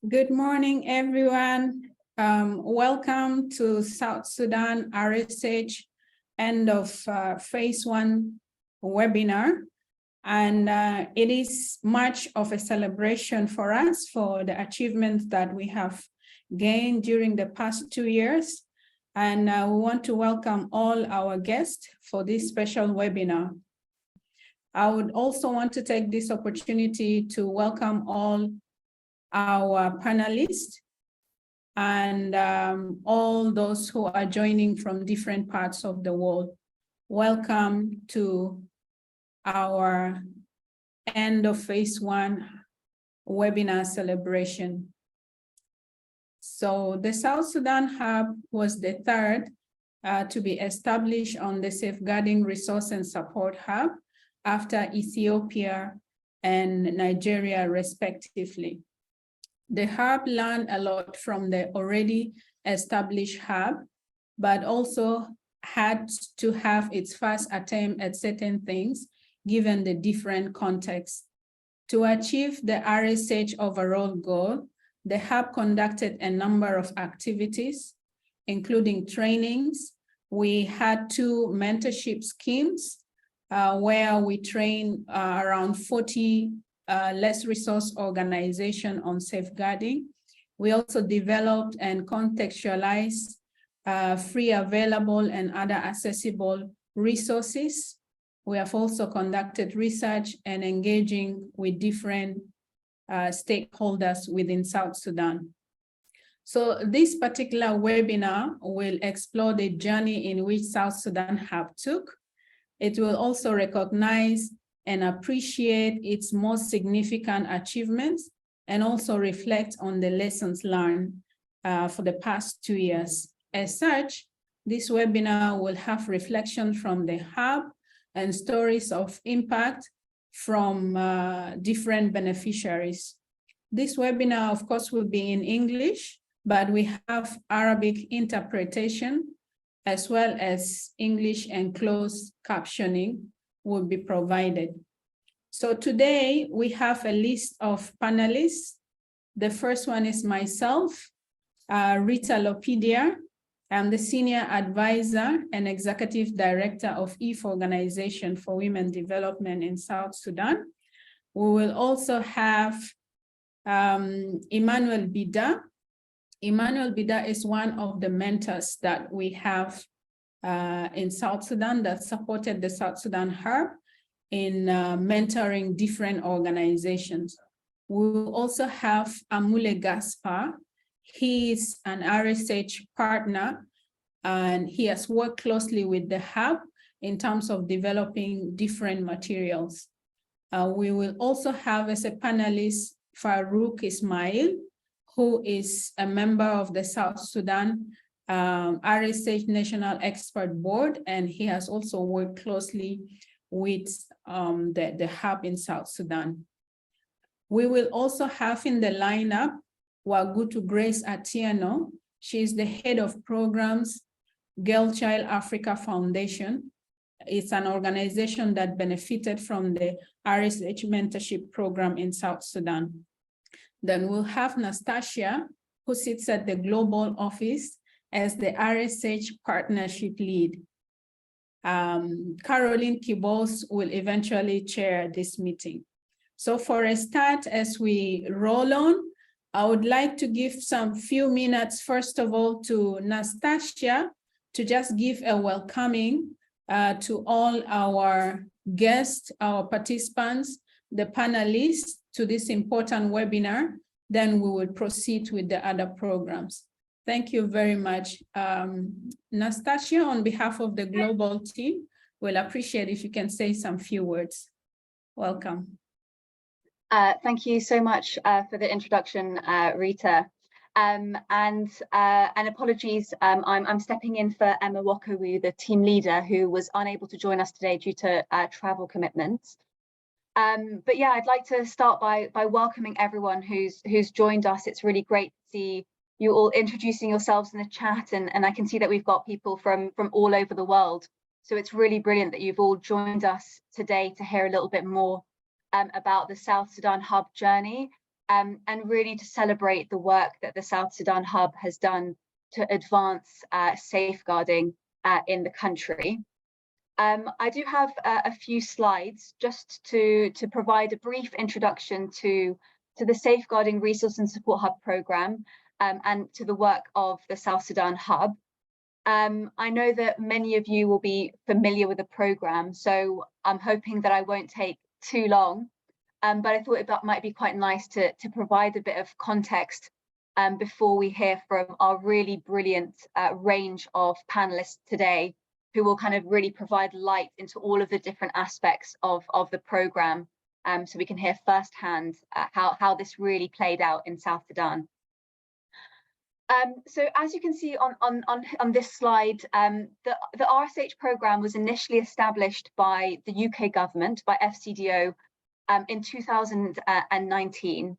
Good morning, everyone. Welcome to South Sudan RSH end of phase 1 webinar. And it is much of a celebration for us for the achievements that we have gained during the past 2 years. And we want to welcome all our guests for this special webinar. I would also want to take this opportunity to welcome all our panelists and all those who are joining from different parts of the world. Welcome to our end of phase 1 webinar celebration. So the South Sudan Hub was the third to be established on the Safeguarding Resource and Support Hub after Ethiopia and Nigeria respectively. The hub learned a lot from the already established hub, but also had to have its first attempt at certain things, given the different context. To achieve the RSH overall goal, the hub conducted a number of activities, including trainings. We had 2 mentorship schemes where we trained around 40 less resource organization on safeguarding. We also developed and contextualized free, available, and other accessible resources. We have also conducted research and engaging with different stakeholders within South Sudan. So this particular webinar will explore the journey in which South Sudan Hub took. It will also recognize and appreciate its most significant achievements and also reflect on the lessons learned for the past 2 years. As such, this webinar will have reflections from the hub and stories of impact from different beneficiaries. This webinar, of course, will be in English, but we have Arabic interpretation as well as English and closed captioning will be provided. So today we have a list of panelists. The first one is myself, Rita Lopidia. I'm the Senior Advisor and Executive Director of EVE Organization for Women Development in South Sudan. We will also have Emmanuel Bida. Emmanuel Bida is one of the mentors that we have in South Sudan that supported the South Sudan Hub in mentoring different organizations. We will also have Amule Gaspar. He is an RSH partner, and he has worked closely with the Hub in terms of developing different materials. We will also have as a panelist Farouk Ismail, who is a member of the South Sudan RSH National Expert Board, and he has also worked closely with the hub in South Sudan. We will also have in the lineup Wagutu Grace Atieno. She is the head of programs, Girl Child Africa Foundation. It's an organization that benefited from the RSH mentorship program in South Sudan. Then we'll have Nastasia, who sits at the global office as the RSH partnership lead. Caroline Kibos will eventually chair this meeting. So for a start, as we roll on, I would like to give some few minutes, first of all, to Nastasia to just give a welcoming to all our guests, our participants, the panelists to this important webinar. Then we will proceed with the other programs. Thank you very much. Nastasia, on behalf of the global team, we'll appreciate if you can say some few words. Welcome. Thank you so much for the introduction, Rita. And apologies, I'm stepping in for Emma Wakawu, the team leader, who was unable to join us today due to travel commitments. But yeah, I'd like to start by welcoming everyone who's joined us. It's really great to see you all introducing yourselves in the chat, and I can see that we've got people from all over the world. So it's really brilliant that you've all joined us today to hear a little bit more about the South Sudan Hub journey and really to celebrate the work that the South Sudan Hub has done to advance safeguarding in the country. I do have a few slides just to provide a brief introduction to the Safeguarding Resource and Support Hub programme and to the work of the South Sudan Hub. I know that many of you will be familiar with the programme, so I'm hoping that I won't take too long, but I thought it might be quite nice to provide a bit of context before we hear from our really brilliant range of panelists today, who will kind of really provide light into all of the different aspects of the programme, so we can hear firsthand how this really played out in South Sudan. So as you can see on this slide, the RSH programme was initially established by the UK government, by FCDO, in 2019.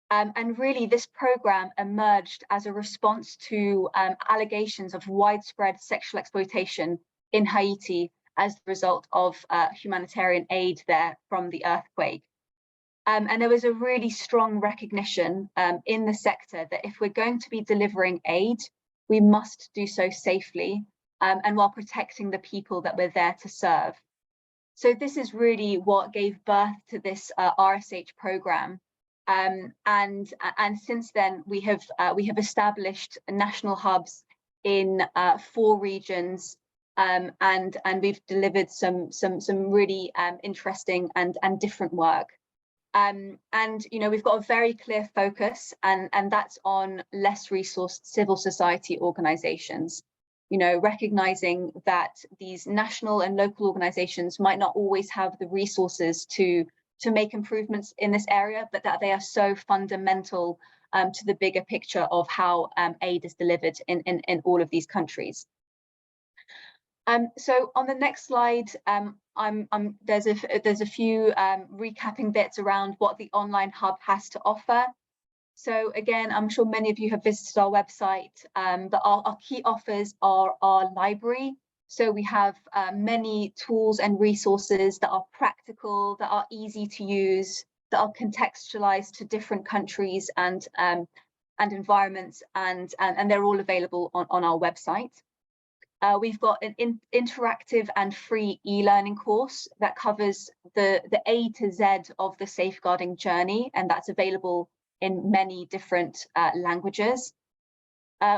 And really this programme emerged as a response to allegations of widespread sexual exploitation in Haiti as the result of humanitarian aid there from the earthquake. And there was a really strong recognition in the sector that if we're going to be delivering aid, we must do so safely and while protecting the people that we're there to serve. So this is really what gave birth to this RSH programme. And since then we have established national hubs in 4 regions, and we've delivered some really interesting and different work. And you know, we've got a very clear focus, and that's on less resourced civil society organizations, you know, recognizing that these national and local organizations might not always have the resources to make improvements in this area, but that they are so fundamental to the bigger picture of how aid is delivered in all of these countries. So on the next slide, there's a few recapping bits around what the online hub has to offer. So again, I'm sure many of you have visited our website, but our key offers are our library. So we have many tools and resources that are practical, that are easy to use, that are contextualized to different countries and environments, and they're all available on our website. We've got an interactive and free e-learning course that covers the A to Z of the safeguarding journey, and that's available in many different languages.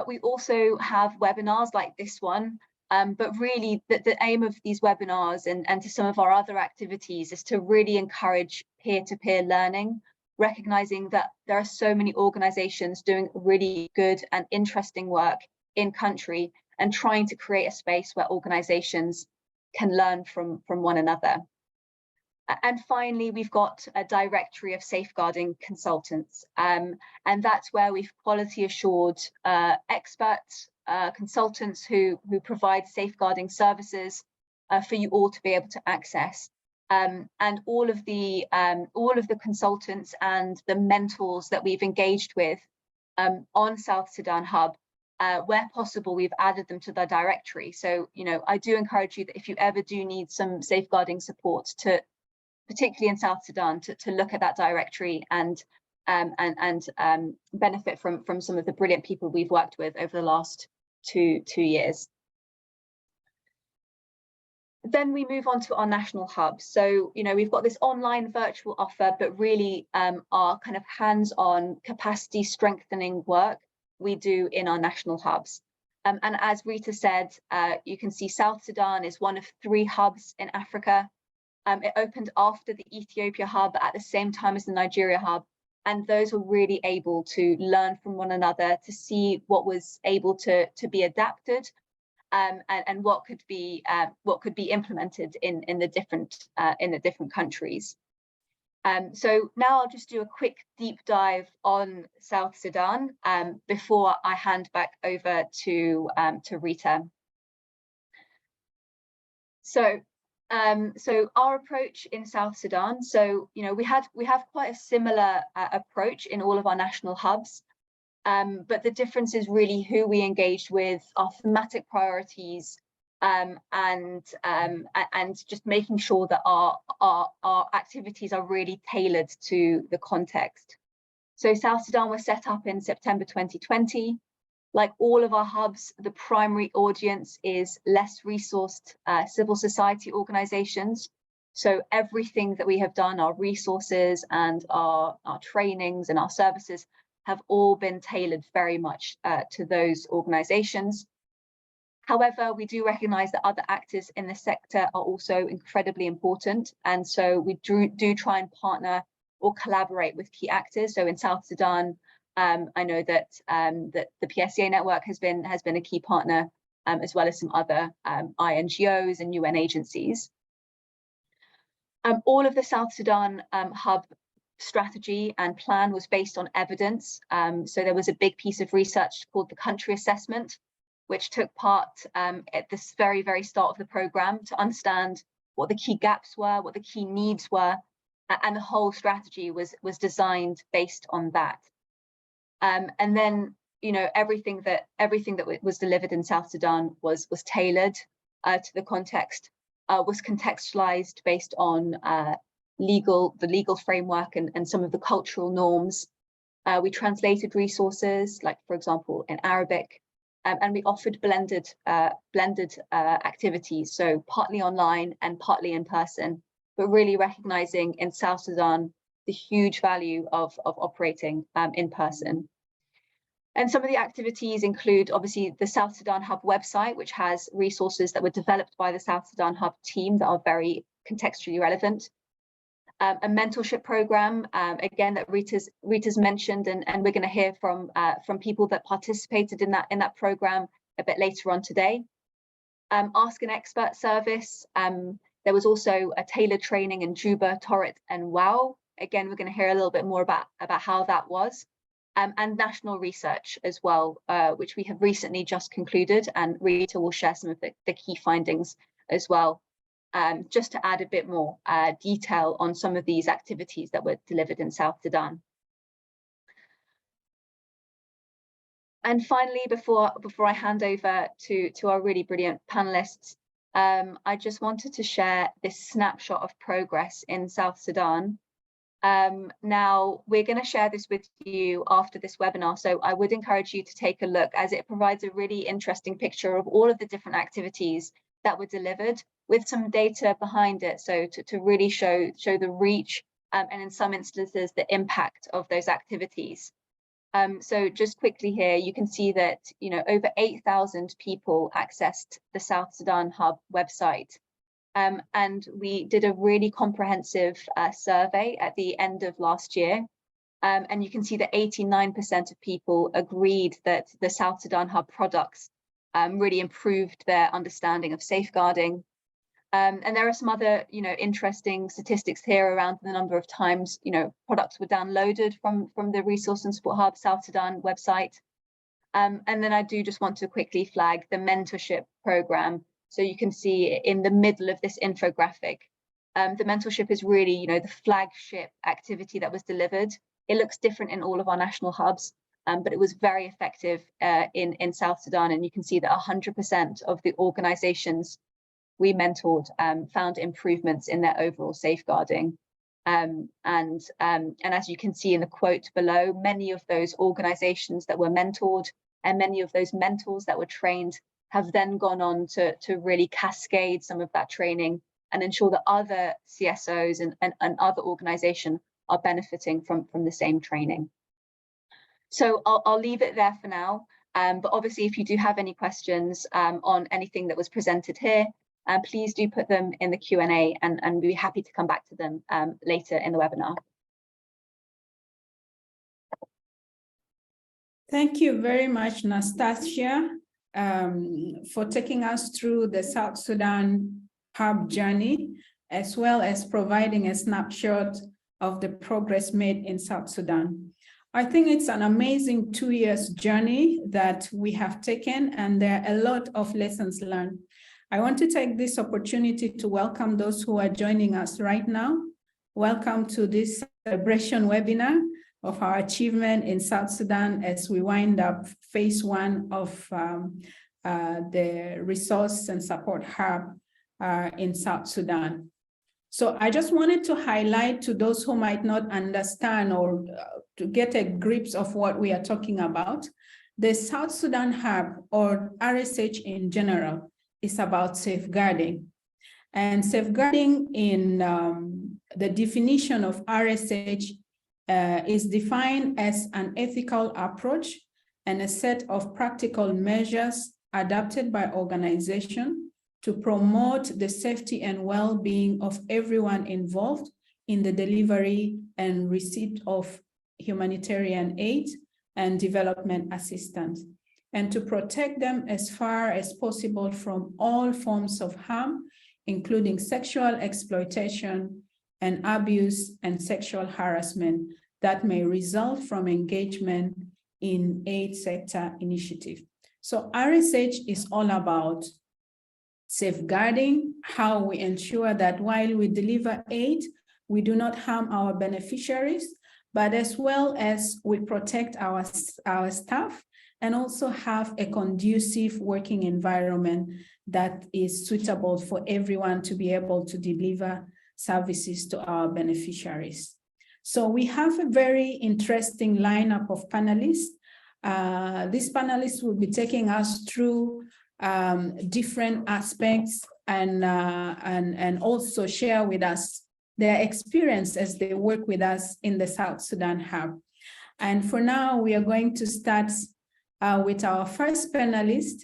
We also have webinars like this one, but really the aim of these webinars and to some of our other activities is to really encourage peer-to-peer learning, recognizing that there are so many organizations doing really good and interesting work in country, and trying to create a space where organizations can learn from one another. And finally, we've got a directory of safeguarding consultants, and that's where we've quality assured experts, consultants who provide safeguarding services for you all to be able to access. And all of the consultants and the mentors that we've engaged with on South Sudan Hub, where possible, we've added them to the directory. So, you know, I do encourage you that if you ever do need some safeguarding support, particularly in South Sudan, to look at that directory and benefit from some of the brilliant people we've worked with over the last two years. Then we move on to our national hubs. So, you know, we've got this online virtual offer, but really our kind of hands-on capacity strengthening work we do in our national hubs. And as Rita said, you can see South Sudan is one of 3 hubs in Africa. It opened after the Ethiopia hub at the same time as the Nigeria hub. And those were really able to learn from one another, to see what was able to be adapted and what could be implemented in the different countries. So now I'll just do a quick deep dive on South Sudan before I hand back over to Rita. So our approach in South Sudan. So, you know, we have quite a similar approach in all of our national hubs, but the difference is really who we engaged with, our thematic priorities, and just making sure that our activities are really tailored to the context. So South Sudan was set up in September 2020. Like all of our hubs, the primary audience is less resourced civil society organizations. So everything that we have done, our resources and our trainings and our services have all been tailored very much to those organizations. However, we do recognize that other actors in the sector are also incredibly important. And so we do try and partner or collaborate with key actors. So in South Sudan, I know that that the PSCA network has been a key partner, as well as some other INGOs and UN agencies. All of the South Sudan Hub strategy and plan was based on evidence. So there was a big piece of research called the country assessment, which took part at this very, very start of the program to understand what the key gaps were, what the key needs were, and the whole strategy was designed based on that. And then, you know, everything that was delivered in South Sudan was tailored to the context, was contextualized based on the legal framework and some of the cultural norms. We translated resources, like for example in Arabic, and we offered blended activities, so partly online and partly in person, but really recognizing in South Sudan the huge value of operating in person. And some of the activities include obviously the South Sudan Hub website, which has resources that were developed by the South Sudan Hub team that are very contextually relevant. A mentorship program, again, that Rita's mentioned, and we're going to hear from people that participated in that program a bit later on today. Ask an expert service. There was also a tailored training in Juba, Torret, and Wow. Again, we're going to hear a little bit more about how that was. And national research as well, which we have recently just concluded, and Rita will share some of the key findings as well, just to add a bit more detail on some of these activities that were delivered in South Sudan. And finally, before I hand over to our really brilliant panelists, I just wanted to share this snapshot of progress in South Sudan. Now, we're going to share this with you after this webinar, so I would encourage you to take a look, as it provides a really interesting picture of all of the different activities that were delivered with some data behind it, so to really show the reach and in some instances the impact of those activities. So just quickly here, you can see that, you know, over 8,000 people accessed the South Sudan Hub website. And we did a really comprehensive survey at the end of last year. And you can see that 89% of people agreed that the South Sudan Hub products really improved their understanding of safeguarding. And there are some other, you know, interesting statistics here around the number of times, you know, products were downloaded from the Resource and Support Hub South Sudan website. And then I do just want to quickly flag the mentorship program. So you can see in the middle of this infographic, the mentorship is really, you know, the flagship activity that was delivered. It looks different in all of our national hubs, but it was very effective in South Sudan. And you can see that 100% of the organizations we mentored found improvements in their overall safeguarding. And as you can see in the quote below, many of those organizations that were mentored and many of those mentors that were trained have then gone on to really cascade some of that training and ensure that other CSOs and other organizations are benefiting from the same training. So I'll leave it there for now. But obviously, if you do have any questions on anything that was presented here, please do put them in the Q&A, and we'll be happy to come back to them later in the webinar. Thank you very much, Nastasia, for taking us through the South Sudan Hub journey, as well as providing a snapshot of the progress made in South Sudan. I think it's an amazing 2 years journey that we have taken, and there are a lot of lessons learned. I want to take this opportunity to welcome those who are joining us right now. Welcome to this celebration webinar of our achievement in South Sudan as we wind up phase 1 of the Resource and Support Hub in South Sudan. So I just wanted to highlight to those who might not understand or to get a grip of what we are talking about. The South Sudan Hub, or RSH in general, is about safeguarding. And safeguarding in the definition of RSH is defined as an ethical approach and a set of practical measures adopted by organization to promote the safety and well-being of everyone involved in the delivery and receipt of humanitarian aid and development assistance, and to protect them as far as possible from all forms of harm, including sexual exploitation and abuse and sexual harassment that may result from engagement in aid sector initiative. So RSH is all about safeguarding, how we ensure that while we deliver aid, we do not harm our beneficiaries, but as well as we protect our staff and also have a conducive working environment that is suitable for everyone to be able to deliver services to our beneficiaries. So we have a very interesting lineup of panelists. These panelists will be taking us through different aspects and also share with us their experience as they work with us in the South Sudan Hub. And for now, we are going to start with our first panelist,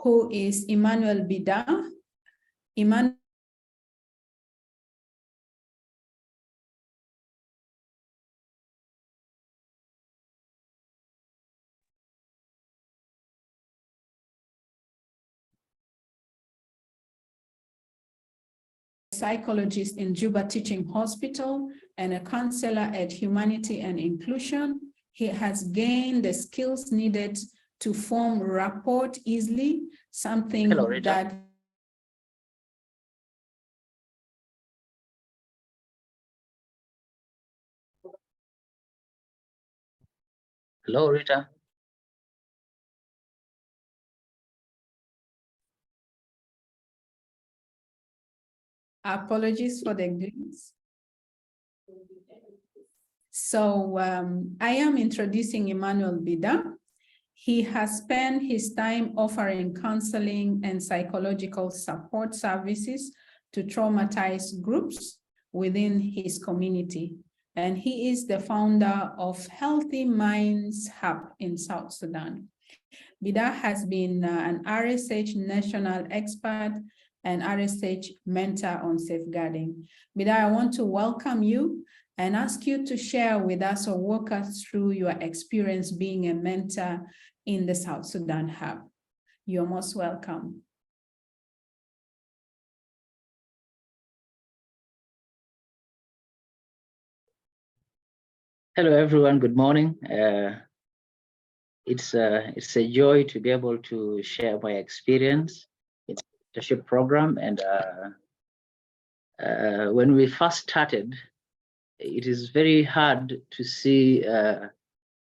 who is Emmanuel Bida. Emmanuel. Psychologist in Juba Teaching Hospital and a counselor at Humanity and Inclusion. He has gained the skills needed to form rapport easily, something that Hello, Rita. Apologies for the glitch. So I am introducing Emmanuel Bida. He has spent his time offering counseling and psychological support services to traumatized groups within his community. And he is the founder of Healthy Minds Hub in South Sudan. Bida has been an RSH national expert and RSH mentor on safeguarding. Bida, I want to welcome you and ask you to share with us or walk us through your experience being a mentor in the South Sudan Hub. You're most welcome. Hello, everyone. Good morning. It's a joy to be able to share my experience. It's a mentorship program, and when we first started, it is very hard to see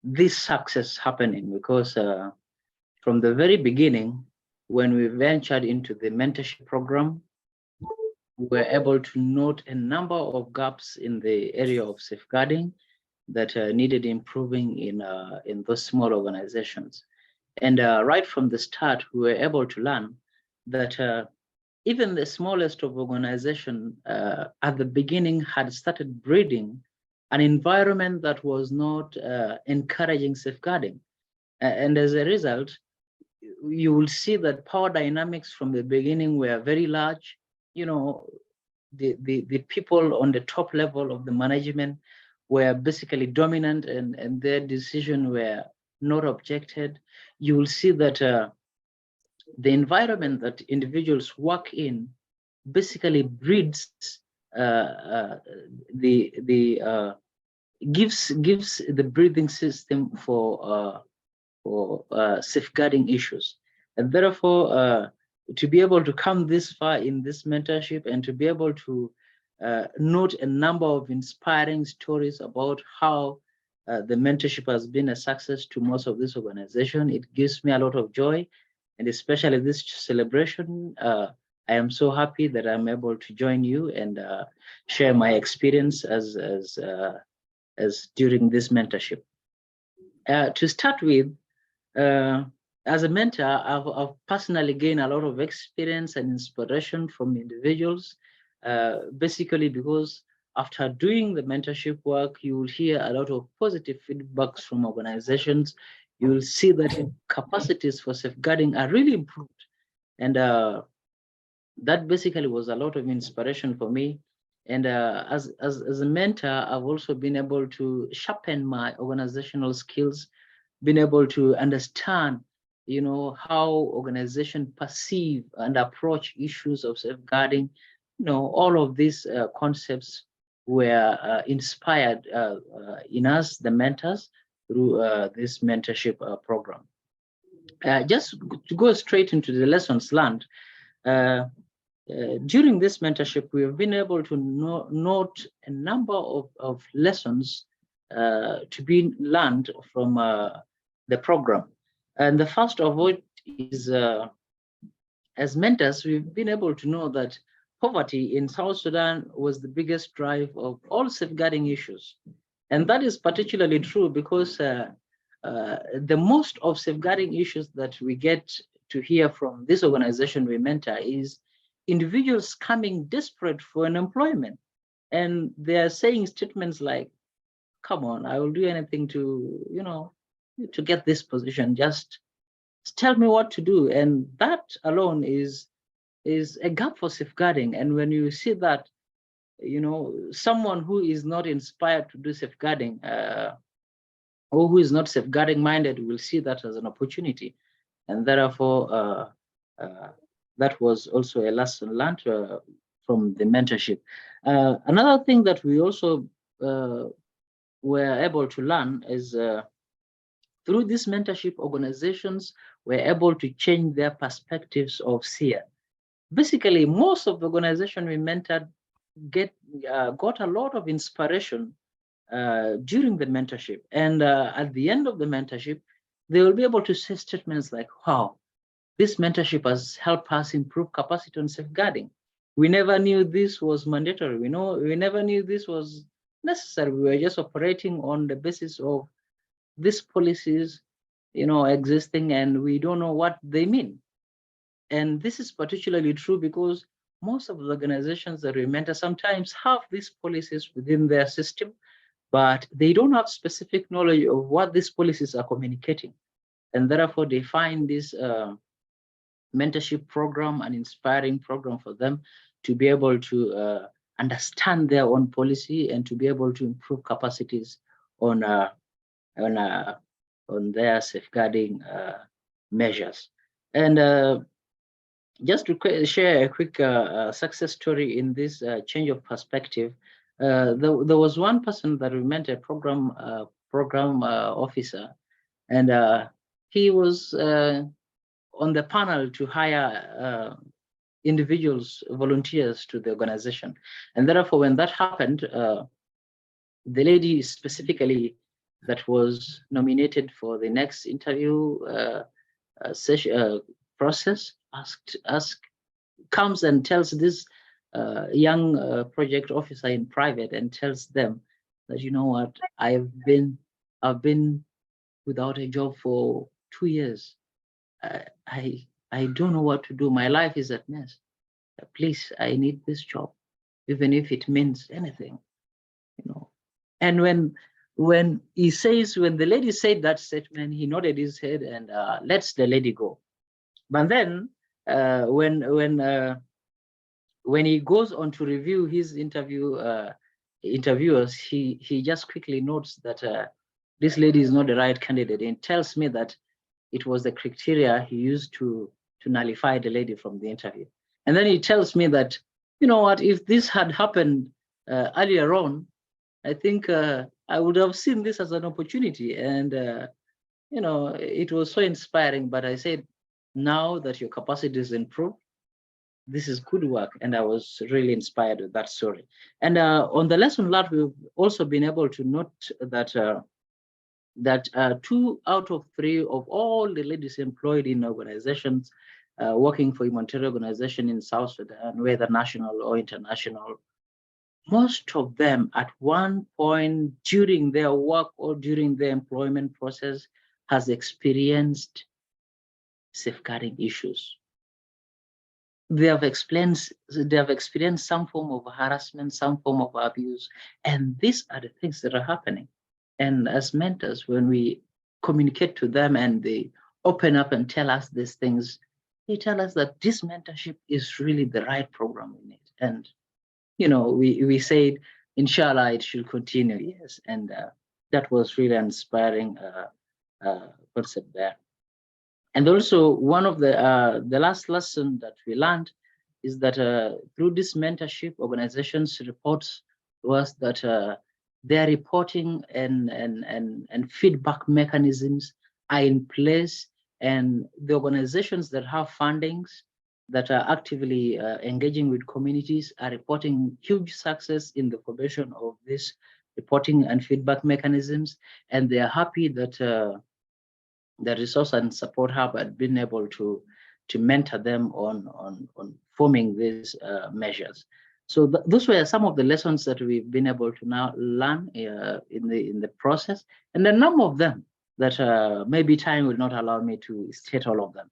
this success happening, because from the very beginning, when we ventured into the mentorship program, we were able to note a number of gaps in the area of safeguarding that needed improving in those small organizations. And right from the start, we were able to learn that even the smallest of organizations at the beginning had started breeding an environment that was not encouraging safeguarding. And as a result, you will see that power dynamics from the beginning were very large. You know, the people on the top level of the management were basically dominant, and their decisions were not objected. You will see that the environment that individuals work in basically breeds gives the breathing system for safeguarding issues. And therefore, to be able to come this far in this mentorship and to be able to note a number of inspiring stories about how the mentorship has been a success to most of this organization, it gives me a lot of joy. And especially this celebration, I am so happy that I'm able to join you and share my experience as during this mentorship. To start with, as a mentor, I've personally gained a lot of experience and inspiration from individuals, basically because after doing the mentorship work, you will hear a lot of positive feedbacks from organizations. You will see that capacities for safeguarding are really improved. And that basically was a lot of inspiration for me. And as a mentor, I've also been able to sharpen my organizational skills, been able to understand, you know, how organizations perceive and approach issues of safeguarding. You know, all of these concepts were inspired in us, the mentors, through this mentorship program. Just to go straight into the lessons learned, during this mentorship, we have been able to note a number of lessons to be learned from the program. And the first of which is, as mentors, we've been able to know that poverty in South Sudan was the biggest drive of all safeguarding issues. And that is particularly true because the most of safeguarding issues that we get to hear from this organization we mentor is individuals coming desperate for an employment. And they're saying statements like, come on, I will do anything to, you know, to get this position. Just tell me what to do. And that alone is a gap for safeguarding. And when you see that, you know, someone who is not inspired to do safeguarding or who is not safeguarding minded will see that as an opportunity. And therefore, that was also a lesson learned from the mentorship. Another thing that we also were able to learn is through this mentorship, organizations were able to change their perspectives of SEER. Basically, most of the organizations we mentored got a lot of inspiration during the mentorship. And at the end of the mentorship, they will be able to say statements like, wow, this mentorship has helped us improve capacity on safeguarding. We never knew this was mandatory. We never knew this was necessary. We were just operating on the basis of these policies, you know, existing, and we don't know what they mean. And this is particularly true because most of the organizations that we mentor sometimes have these policies within their system, but they don't have specific knowledge of what these policies are communicating. And therefore, they find this mentorship program an inspiring program for them to be able to understand their own policy and to be able to improve capacities on their safeguarding measures. And just to share a quick success story in this change of perspective, there was one person that we met, a program officer, and he was on the panel to hire individuals, volunteers to the organization. And therefore, when that happened, the lady specifically that was nominated for the next interview session process comes and tells this young project officer in private and tells them that, you know what, I've been without a job for 2 years. I don't know what to do. My life is at mess. Please, I need this job, even if it means anything, you know. And when the lady said that statement, he nodded his head and lets the lady go. But then when he goes on to review his interviewers, he just quickly notes that this lady is not the right candidate, and tells me that it was the criteria he used to nullify the lady from the interview. And then he tells me that, you know what, if this had happened earlier on, I think I would have seen this as an opportunity. And, you know, it was so inspiring. But I said, now that your capacity is improved, this is good work. And I was really inspired with that story. And on the lesson learned, we've also been able to note that 2 out of 3 of all the ladies employed in organizations working for humanitarian organization in South Sudan, whether national or international, most of them at one point during their work or during their employment process has experienced safeguarding issues. They have experienced some form of harassment, some form of abuse, and these are the things that are happening. And as mentors, when we communicate to them and they open up and tell us these things, they tell us that this mentorship is really the right program we need. And we said, inshallah, it should continue. Yes, and that was really inspiring concept there. And also, one of the last lesson that we learned is that through this mentorship, organizations reports was that their reporting and feedback mechanisms are in place, and the organizations that have fundings that are actively engaging with communities are reporting huge success in the formation of this reporting and feedback mechanisms, and they are happy that the Resource and Support Hub had been able to mentor them on forming these measures. So those were some of the lessons that we've been able to now learn in the process, and a number of them that maybe time will not allow me to state all of them.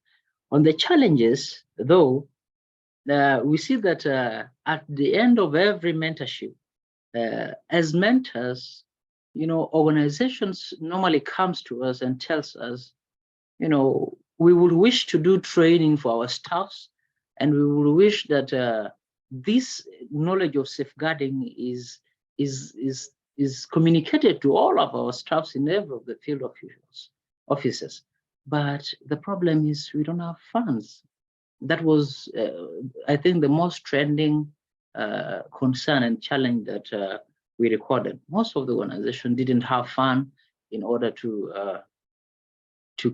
On the challenges, though, we see that at the end of every mentorship, as mentors, organizations normally comes to us and tells us, we would wish to do training for our staffs, and we would wish that this knowledge of safeguarding is communicated to all of our staffs in every of the field offices. But the problem is we don't have funds. That was, I think, the most trending concern and challenge that we recorded. Most of the organization didn't have fund in order to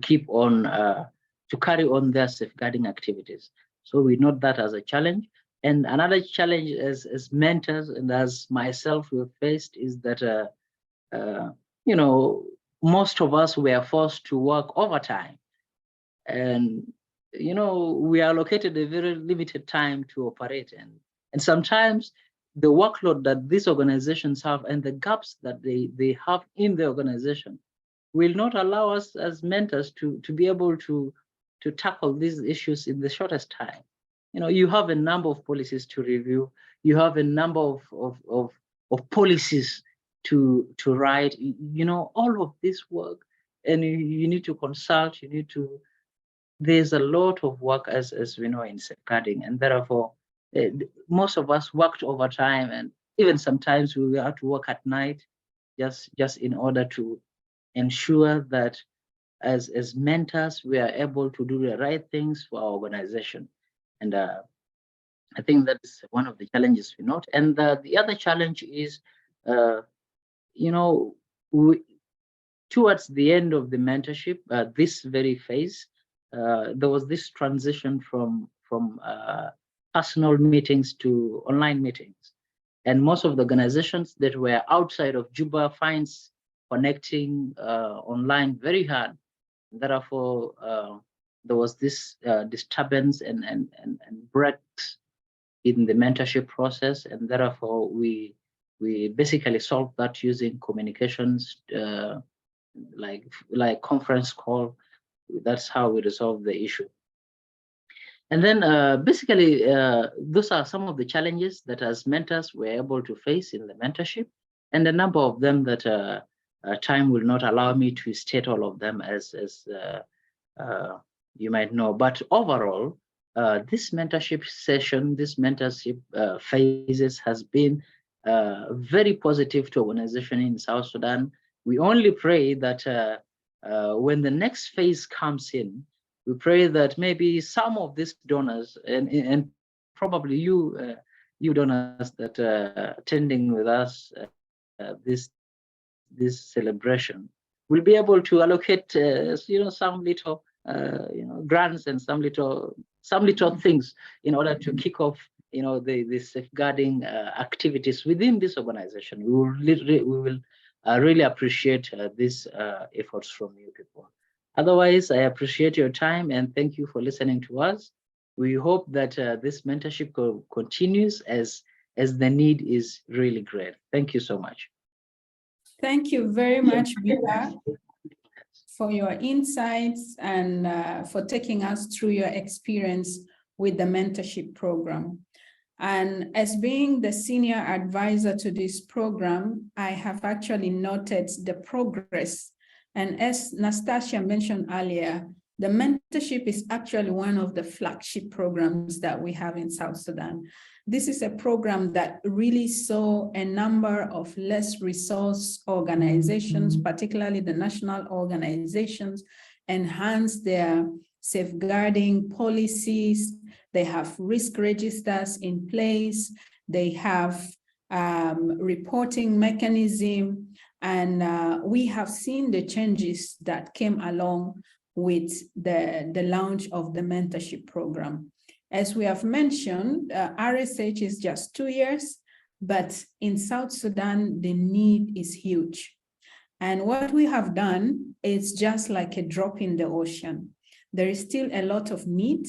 keep on, to carry on their safeguarding activities. So we note that as a challenge. And another challenge as mentors and as myself we've faced is that, most of us were forced to work overtime. And, we are allocated a very limited time to operate. And sometimes the workload that these organizations have and the gaps that they have in the organization will not allow us as mentors to be able to tackle these issues in the shortest time. You have a number of policies to review. You have a number of policies to write. All of this work, and you need to consult. There's a lot of work as we know in safeguarding, and therefore most of us worked overtime, and even sometimes we had to work at night, just in order to ensure that as mentors we are able to do the right things for our organization. And I think that's one of the challenges we note. And the other challenge is, towards the end of the mentorship, this very phase, there was this transition from personal meetings to online meetings. And most of the organizations that were outside of Juba finds connecting online very hard. Therefore, there was this disturbance and breaks in the mentorship process, and therefore we basically solved that using communications like conference call. That's how we resolve the issue. And then basically, those are some of the challenges that as mentors we're able to face in the mentorship, and a number of them that time will not allow me to state all of them as you might know. But overall, this mentorship session, this mentorship phases has been very positive to organization in South Sudan. We only pray that when the next phase comes in, we pray that maybe some of these donors and probably you donors that are attending with us this celebration will be able to allocate some little grants and some little things in order to kick off the safeguarding activities within this organization. We will really appreciate these efforts from you people. Otherwise, I appreciate your time and thank you for listening to us. We hope that this mentorship continues as the need is really great. Thank you so much. Thank you very much, Bita, for your insights and for taking us through your experience with the mentorship program. And as being the senior advisor to this program, I have actually noted the progress. And as Nastasia mentioned earlier, the mentorship is actually one of the flagship programs that we have in South Sudan. This is a program that really saw a number of less resource organizations, particularly the national organizations, enhance their safeguarding policies. They have risk registers in place. They have reporting mechanism. And we have seen the changes that came along with the launch of the mentorship program. As we have mentioned, RSH is just 2 years, but in South Sudan, the need is huge. And what we have done is just like a drop in the ocean. There is still a lot of need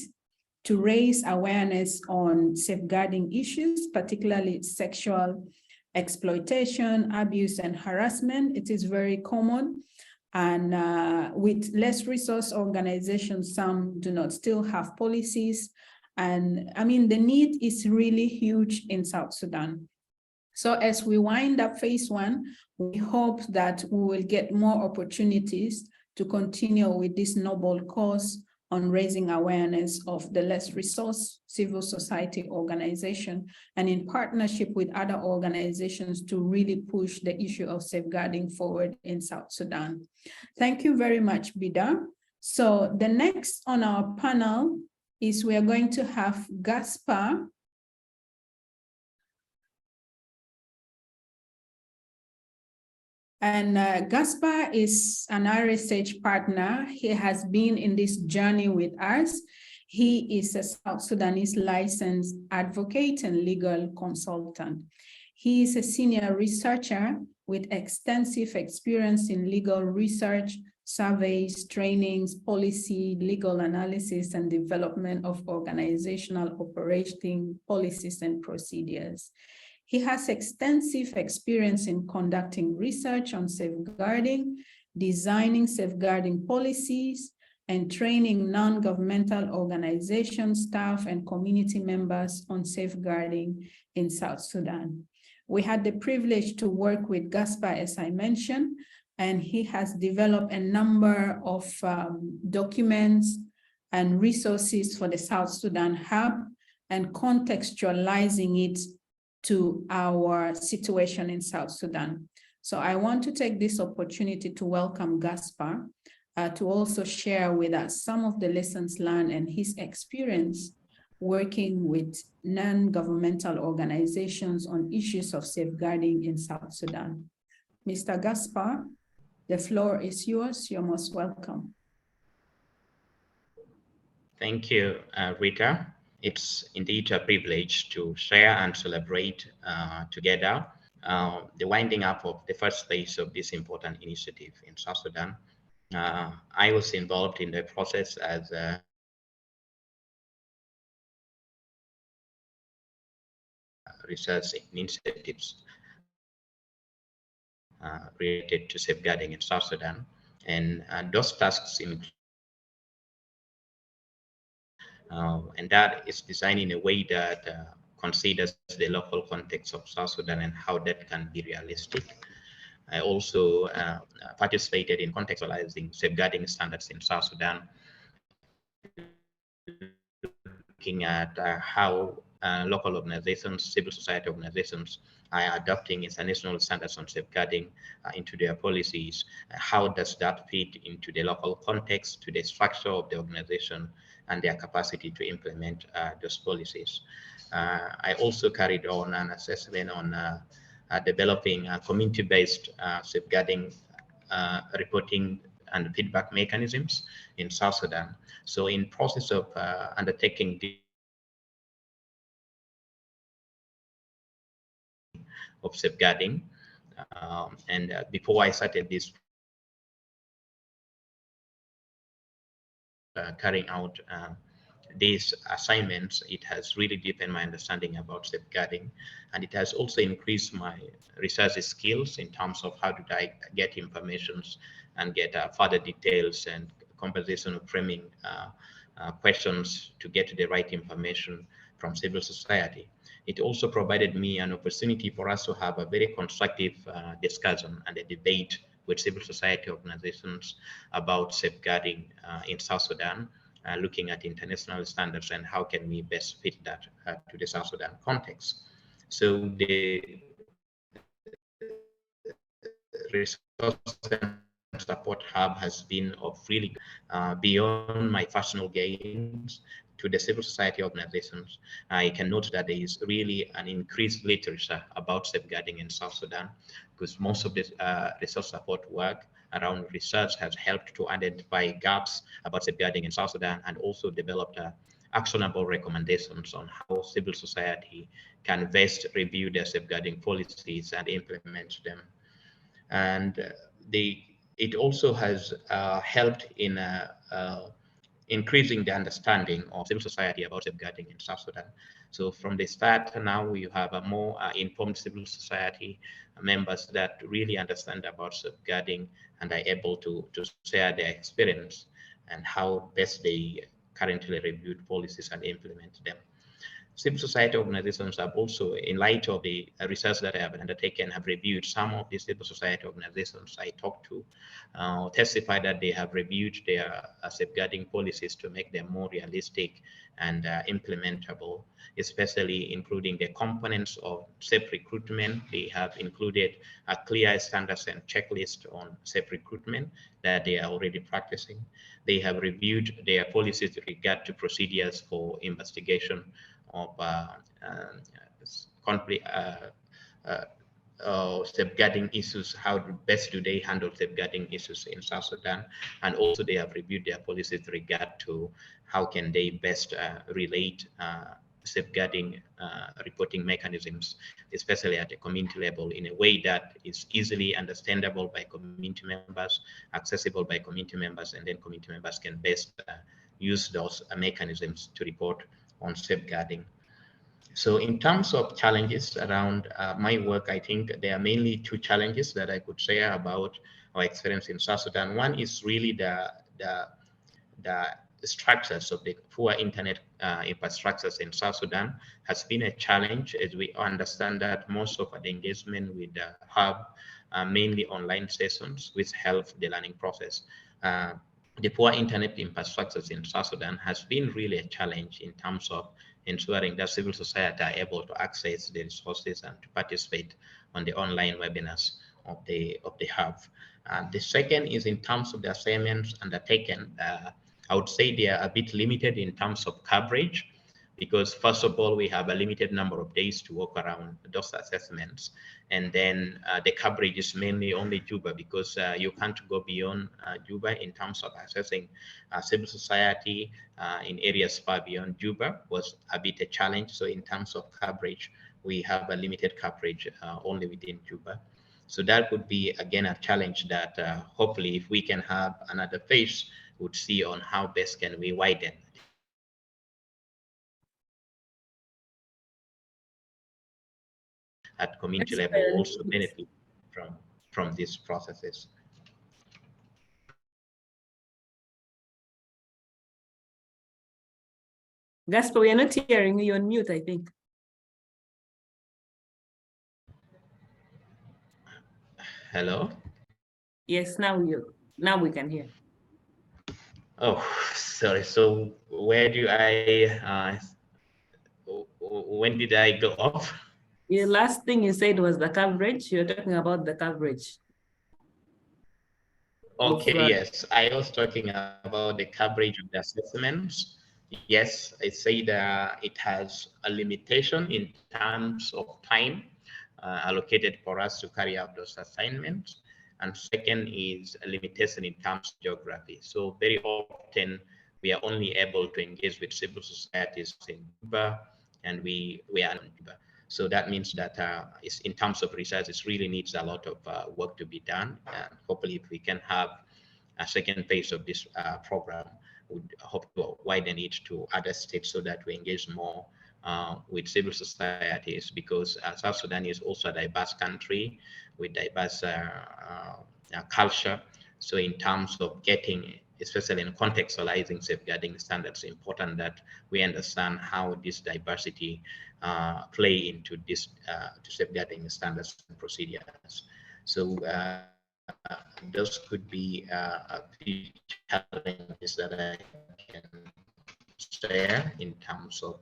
to raise awareness on safeguarding issues, particularly sexual exploitation, abuse, and harassment. It is very common. And with less resource organizations, some do not still have policies. And I mean, the need is really huge in South Sudan. So as we wind up phase 1, we hope that we will get more opportunities to continue with this noble cause on raising awareness of the less resource civil society organization and in partnership with other organizations to really push the issue of safeguarding forward in South Sudan. Thank you very much, Bida. So the next on our panel is we are going to have Gaspar. And Gaspar is an RSH partner. He has been in this journey with us. He is a South Sudanese licensed advocate and legal consultant. He is a senior researcher with extensive experience in legal research, surveys, trainings, policy, legal analysis, and development of organizational operating policies and procedures. He has extensive experience in conducting research on safeguarding, designing safeguarding policies, and training non-governmental organization staff and community members on safeguarding in South Sudan. We had the privilege to work with Gaspar, as I mentioned, and he has developed a number of documents and resources for the South Sudan Hub and contextualizing it to our situation in South Sudan. So I want to take this opportunity to welcome Gaspar to also share with us some of the lessons learned and his experience working with non-governmental organizations on issues of safeguarding in South Sudan. Mr. Gaspar, the floor is yours. You're most welcome. Thank you, Rita. It's indeed a privilege to share and celebrate together the winding up of the first phase of this important initiative in South Sudan. I was involved in the process as a research initiatives related to safeguarding in South Sudan. And those tasks include and that is designed in a way that considers the local context of South Sudan and how that can be realistic. I also participated in contextualizing safeguarding standards in South Sudan, looking at how local organizations, civil society organizations are adopting international standards on safeguarding into their policies. How does that fit into the local context, to the structure of the organization, and their capacity to implement those policies. I also carried on an assessment on developing community-based safeguarding reporting and feedback mechanisms in South Sudan. So in process of undertaking of safeguarding, and before I started this carrying out these assignments, it has really deepened my understanding about safeguarding, and it has also increased my research skills in terms of how did I get informations and get further details and conversational framing questions to get to the right information from civil society. It also provided me an opportunity for us to have a very constructive discussion and a debate with civil society organizations about safeguarding in South Sudan, looking at international standards and how can we best fit that to the South Sudan context. So the resource and support hub has been of really beyond my personal gains to the civil society organizations. I can note that there is really an increased literature about safeguarding in South Sudan, because most of this resource support work around research has helped to identify gaps about safeguarding in South Sudan, and also developed actionable recommendations on how civil society can best review their safeguarding policies and implement them. And it also has helped in increasing the understanding of civil society about safeguarding in South Sudan. So from the start, now we have a more informed civil society members that really understand about safeguarding and are able to share their experience and how best they currently reviewed policies and implement them. Civil society organizations have also, in light of the research that I have undertaken, have reviewed some of the civil society organizations I talked to, testify that they have reviewed their safeguarding policies to make them more realistic and implementable, especially including the components of safe recruitment. They have included a clear standards and checklist on safe recruitment that they are already practicing. They have reviewed their policies with regard to procedures for investigation of safeguarding issues. How best do they handle safeguarding issues in South Sudan? And also they have reviewed their policies with regard to how can they best relate safeguarding reporting mechanisms, especially at the community level, in a way that is easily understandable by community members, accessible by community members, and then community members can best use those mechanisms to report on safeguarding. So in terms of challenges around my work, I think there are mainly two challenges that I could share about our experience in South Sudan. One is really the structures of the poor internet infrastructures in South Sudan has been a challenge, as we understand that most of the engagement with the hub are mainly online sessions, which help the learning process. The poor internet infrastructures in South Sudan has been really a challenge in terms of ensuring that civil society are able to access the resources and to participate on the online webinars of the hub. The second is in terms of the assignments undertaken. I would say they are a bit limited in terms of coverage, because first of all, we have a limited number of days to work around those assessments. And then the coverage is mainly only Juba, because you can't go beyond Juba in terms of assessing civil society in areas far beyond Juba was a bit a challenge. So in terms of coverage, we have a limited coverage only within Juba. So that would be, again, a challenge that hopefully if we can have another phase, would see on how best can we widen at community level, also benefit from these processes. Gaspar, we are not hearing you. You're on mute, I think. Hello? Yes, now we can hear. Oh, sorry. So where do I, when did I go off? The last thing you said was the coverage. You're talking about the coverage. Okay, yes. I was talking about the coverage of the assessments. Yes, I say that it has a limitation in terms of time allocated for us to carry out those assignments. And second is a limitation in terms of geography. So very often we are only able to engage with civil societies in Juba, and we are in Juba. So that means that it's, in terms of research, it really needs a lot of work to be done. And hopefully if we can have a second phase of this program, would hope to widen it to other states so that we engage more with civil societies, because South Sudan is also a diverse country with diverse culture. So in terms of getting, especially in contextualizing safeguarding standards, it's important that we understand how this diversity play into this to safeguarding standards and procedures. So those could be a few challenges that I can share in terms of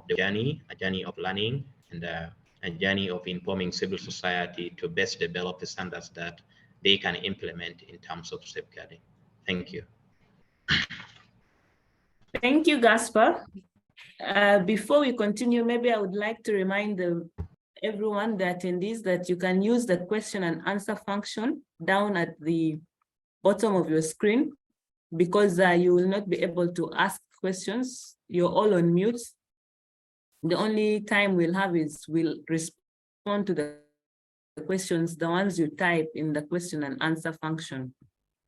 the journey, a journey of learning, and a journey of informing civil society to best develop the standards that they can implement in terms of safeguarding. Thank you. Thank you, Gaspar. Before we continue, maybe I would like to remind everyone, the attendees, that you can use the question and answer function down at the bottom of your screen, because you will not be able to ask questions. You're all on mute. The only time we'll have is we'll respond to the questions, the ones you type in the question and answer function.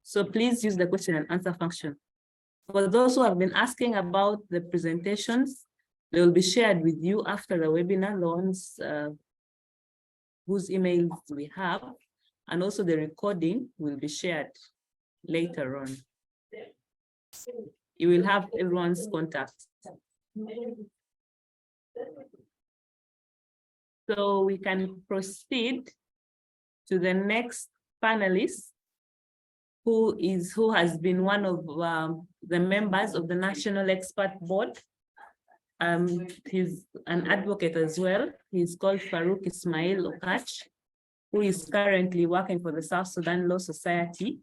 So please use the question and answer function. For those who have been asking about the presentations, they will be shared with you after the webinar, the ones whose emails we have, and also the recording will be shared later on. You will have everyone's contact. So we can proceed to the next panelist, who has been one of the members of the National Expert Board. He's an advocate as well. He's called Farouk Ismail Okach, who is currently working for the South Sudan Law Society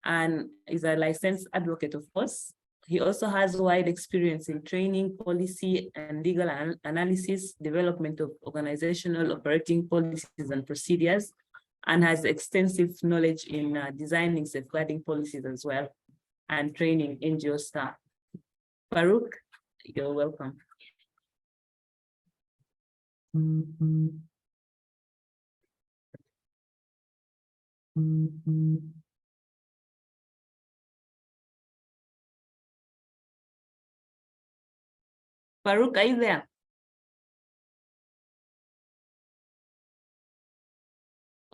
and is a licensed advocate, of course. He also has wide experience in training, policy, and legal analysis, development of organizational operating policies and procedures, and has extensive knowledge in designing safeguarding policies as well, and training NGO staff. Farouk, you're welcome. Farouk, are you there?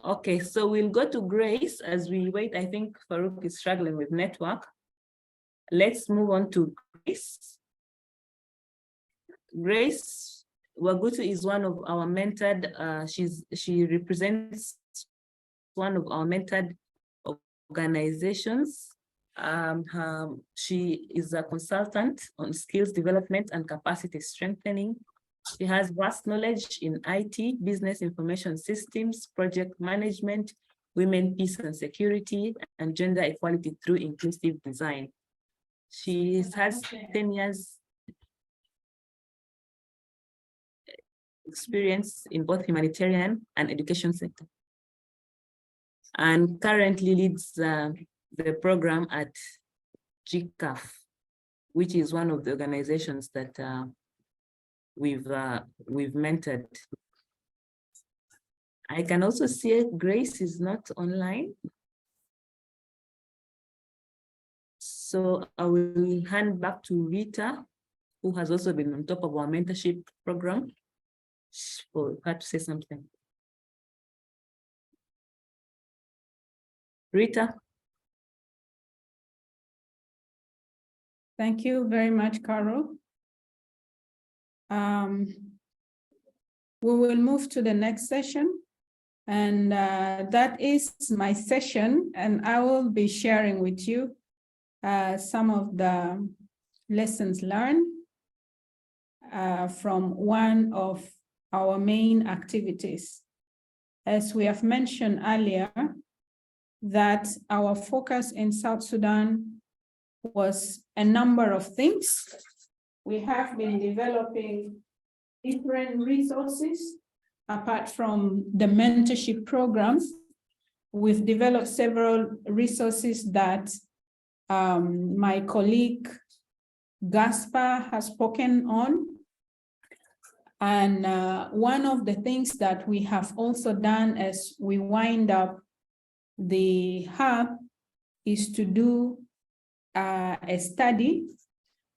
Okay, so we'll go to Grace as we wait. I think Farouk is struggling with network. Let's move on to Grace. Grace Wagutu is one of our mentored, she represents one of our mentored organizations. She is a consultant on skills development and capacity strengthening. She has vast knowledge in IT, business information systems, project management, women, peace and security, and gender equality through inclusive design. She has 10 years experience in both humanitarian and education sector, and currently leads the program at GCAF, which is one of the organizations that we've mentored. I can also see Grace is not online. So I will hand back to Rita, who has also been on top of our mentorship program, for her to say something. Rita. Thank you very much, Carol. We will move to the next session, and that is my session, and I will be sharing with you some of the lessons learned from one of our main activities. As we have mentioned earlier, that our focus in South Sudan was a number of things. We have been developing different resources apart from the mentorship programs. We've developed several resources that my colleague Gaspar has spoken on. And one of the things that we have also done as we wind up the hub is to do a study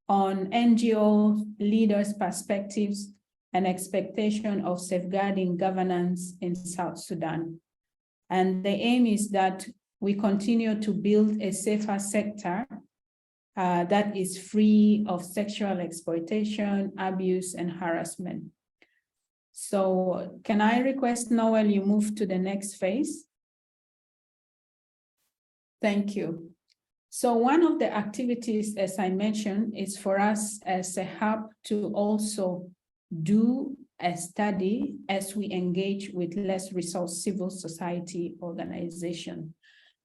on NGO leaders' perspectives and expectation of safeguarding governance in South Sudan. And the aim is that we continue to build a safer sector that is free of sexual exploitation, abuse, and harassment. So can I request, Noel, you move to the next phase? Thank you. So one of the activities, as I mentioned, is for us as a hub to also do a study as we engage with less resource civil society organization.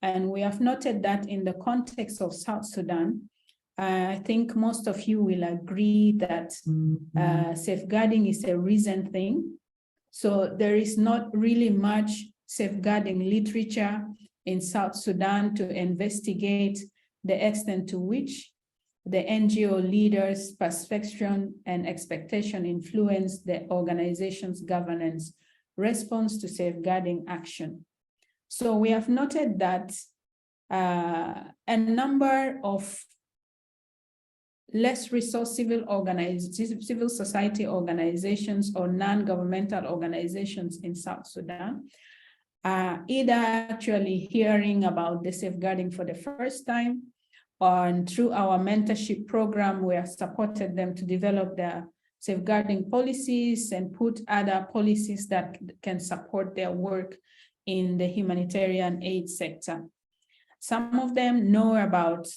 And we have noted that in the context of South Sudan, I think most of you will agree that safeguarding is a recent thing. So there is not really much safeguarding literature in South Sudan to investigate the extent to which the NGO leaders' perception and expectation influence the organization's governance response to safeguarding action. So we have noted that a number of less resource civil society organizations or non-governmental organizations in South Sudan are either actually hearing about the safeguarding for the first time, or through our mentorship program, we have supported them to develop their safeguarding policies and put other policies that can support their work in the humanitarian aid sector. Some of them know about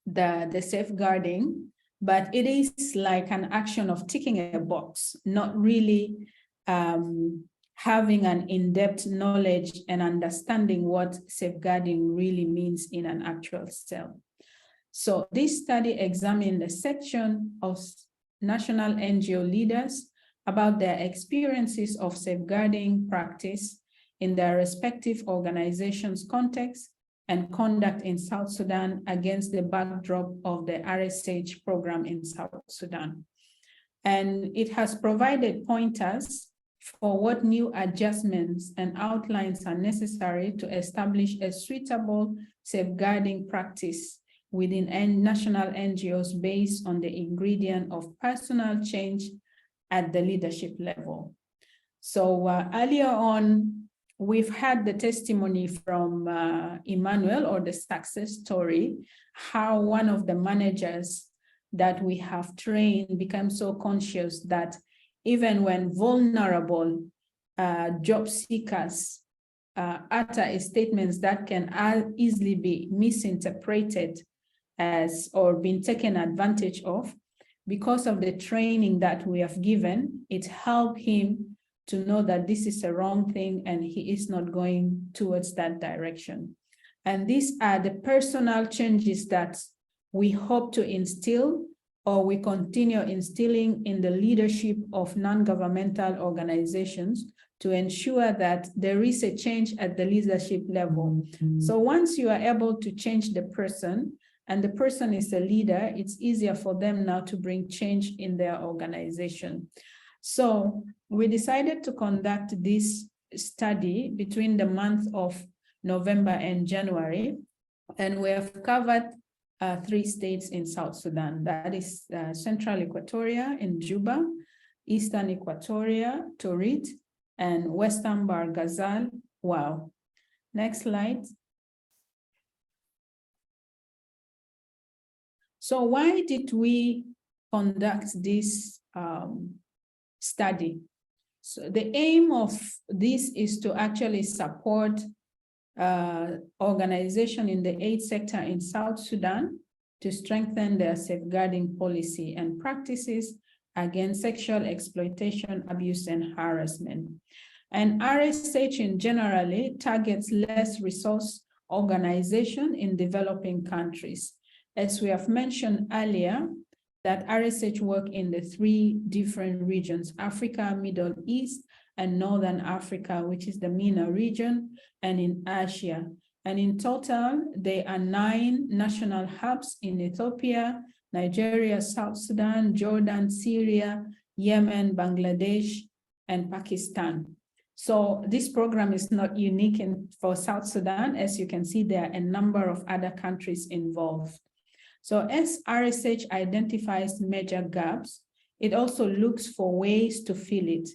the safeguarding, but it is like an action of ticking a box, not really having an in-depth knowledge and understanding what safeguarding really means in an actual cell. So this study examined a section of national NGO leaders about their experiences of safeguarding practice in their respective organizations' context and conduct in South Sudan against the backdrop of the RSH program in South Sudan. And it has provided pointers for what new adjustments and outlines are necessary to establish a suitable safeguarding practice within national NGOs based on the ingredient of personal change at the leadership level. So earlier on, we've had the testimony from Emmanuel, or the success story, how one of the managers that we have trained became so conscious that even when vulnerable job seekers utter statements that can easily be misinterpreted as or been taken advantage of, because of the training that we have given, it helped him to know that this is a wrong thing and he is not going towards that direction. And these are the personal changes that we hope to instill, or we continue instilling in the leadership of non-governmental organizations to ensure that there is a change at the leadership level. So once you are able to change the person, and the person is a leader, it's easier for them now to bring change in their organization. So we decided to conduct this study between the month of November and January, and we have covered 3 states in South Sudan. That is Central Equatoria in Juba, Eastern Equatoria, Torit, and Western Bahr Ghazal. Wow. Next slide. So why did we conduct this study? So the aim of this is to actually support organization in the aid sector in South Sudan to strengthen their safeguarding policy and practices against sexual exploitation, abuse, and harassment. And RSH in generally targets less resource organization in developing countries. As we have mentioned earlier, that RSH work in the 3 different regions, Africa, Middle East, and Northern Africa, which is the MENA region, and in Asia. And in total, there are 9 national hubs in Ethiopia, Nigeria, South Sudan, Jordan, Syria, Yemen, Bangladesh, and Pakistan. So this program is not unique for South Sudan. As you can see, there are a number of other countries involved. So as RSH identifies major gaps, it also looks for ways to fill it.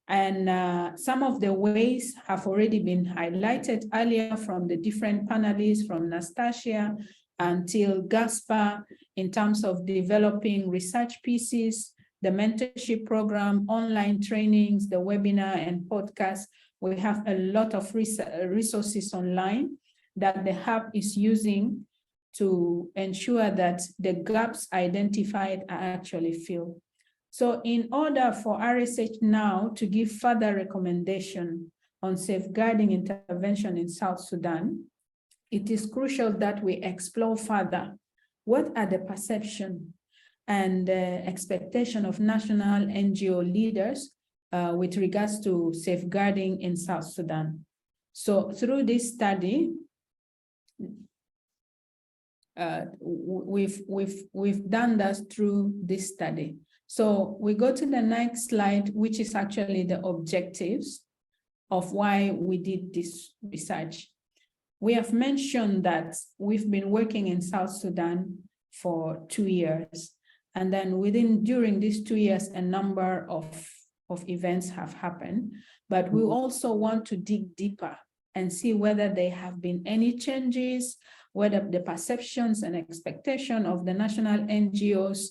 And some of the ways have already been highlighted earlier from the different panelists, from Nastasia until Gaspar, in terms of developing research pieces, the mentorship program, online trainings, the webinar and podcast. We have a lot of resources online that the Hub is using to ensure that the gaps identified are actually filled. So in order for RSH now to give further recommendation on safeguarding intervention in South Sudan, it is crucial that we explore further what are the perception and expectation of national NGO leaders with regards to safeguarding in South Sudan. So through this study, we've done that through this study. So we go to the next slide, which is actually the objectives of why we did this research. We have mentioned that we've been working in South Sudan for 2 years. And then during these 2 years, a number of events have happened. But we also want to dig deeper and see whether there have been any changes, whether the perceptions and expectation of the national NGOs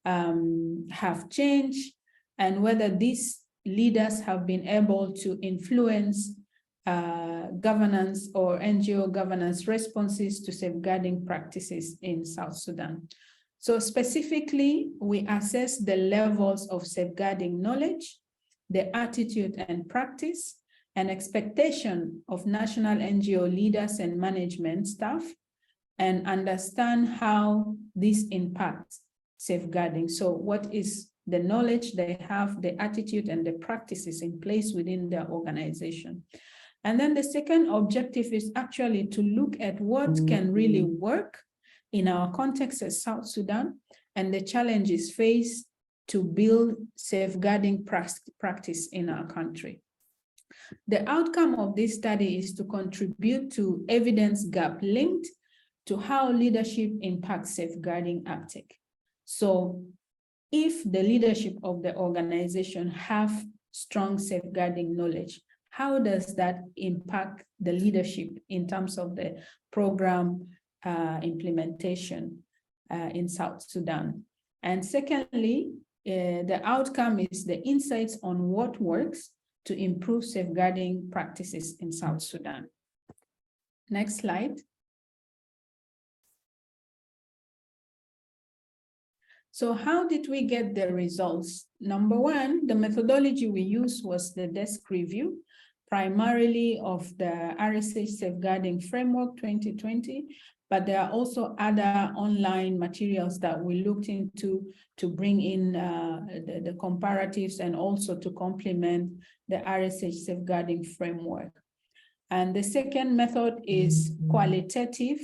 have changed, and whether these leaders have been able to influence governance or NGO governance responses to safeguarding practices in South Sudan. So specifically, we assess the levels of safeguarding knowledge, the attitude and practice, and expectation of national NGO leaders and management staff, and understand how this impacts safeguarding. So what is the knowledge they have, the attitude and the practices in place within their organization. And then the second objective is actually to look at what can really work in our context as South Sudan and the challenges faced to build safeguarding practice in our country. The outcome of this study is to contribute to evidence gap linked to how leadership impacts safeguarding uptake. So if the leadership of the organization have strong safeguarding knowledge, how does that impact the leadership in terms of the program implementation in South Sudan? And secondly, the outcome is the insights on what works to improve safeguarding practices in South Sudan. Next slide. So how did we get the results? Number one, the methodology we used was the desk review, primarily of the RSH Safeguarding Framework 2020, but there are also other online materials that we looked into to bring in the comparatives and also to complement the RSH Safeguarding Framework. And the second method is qualitative,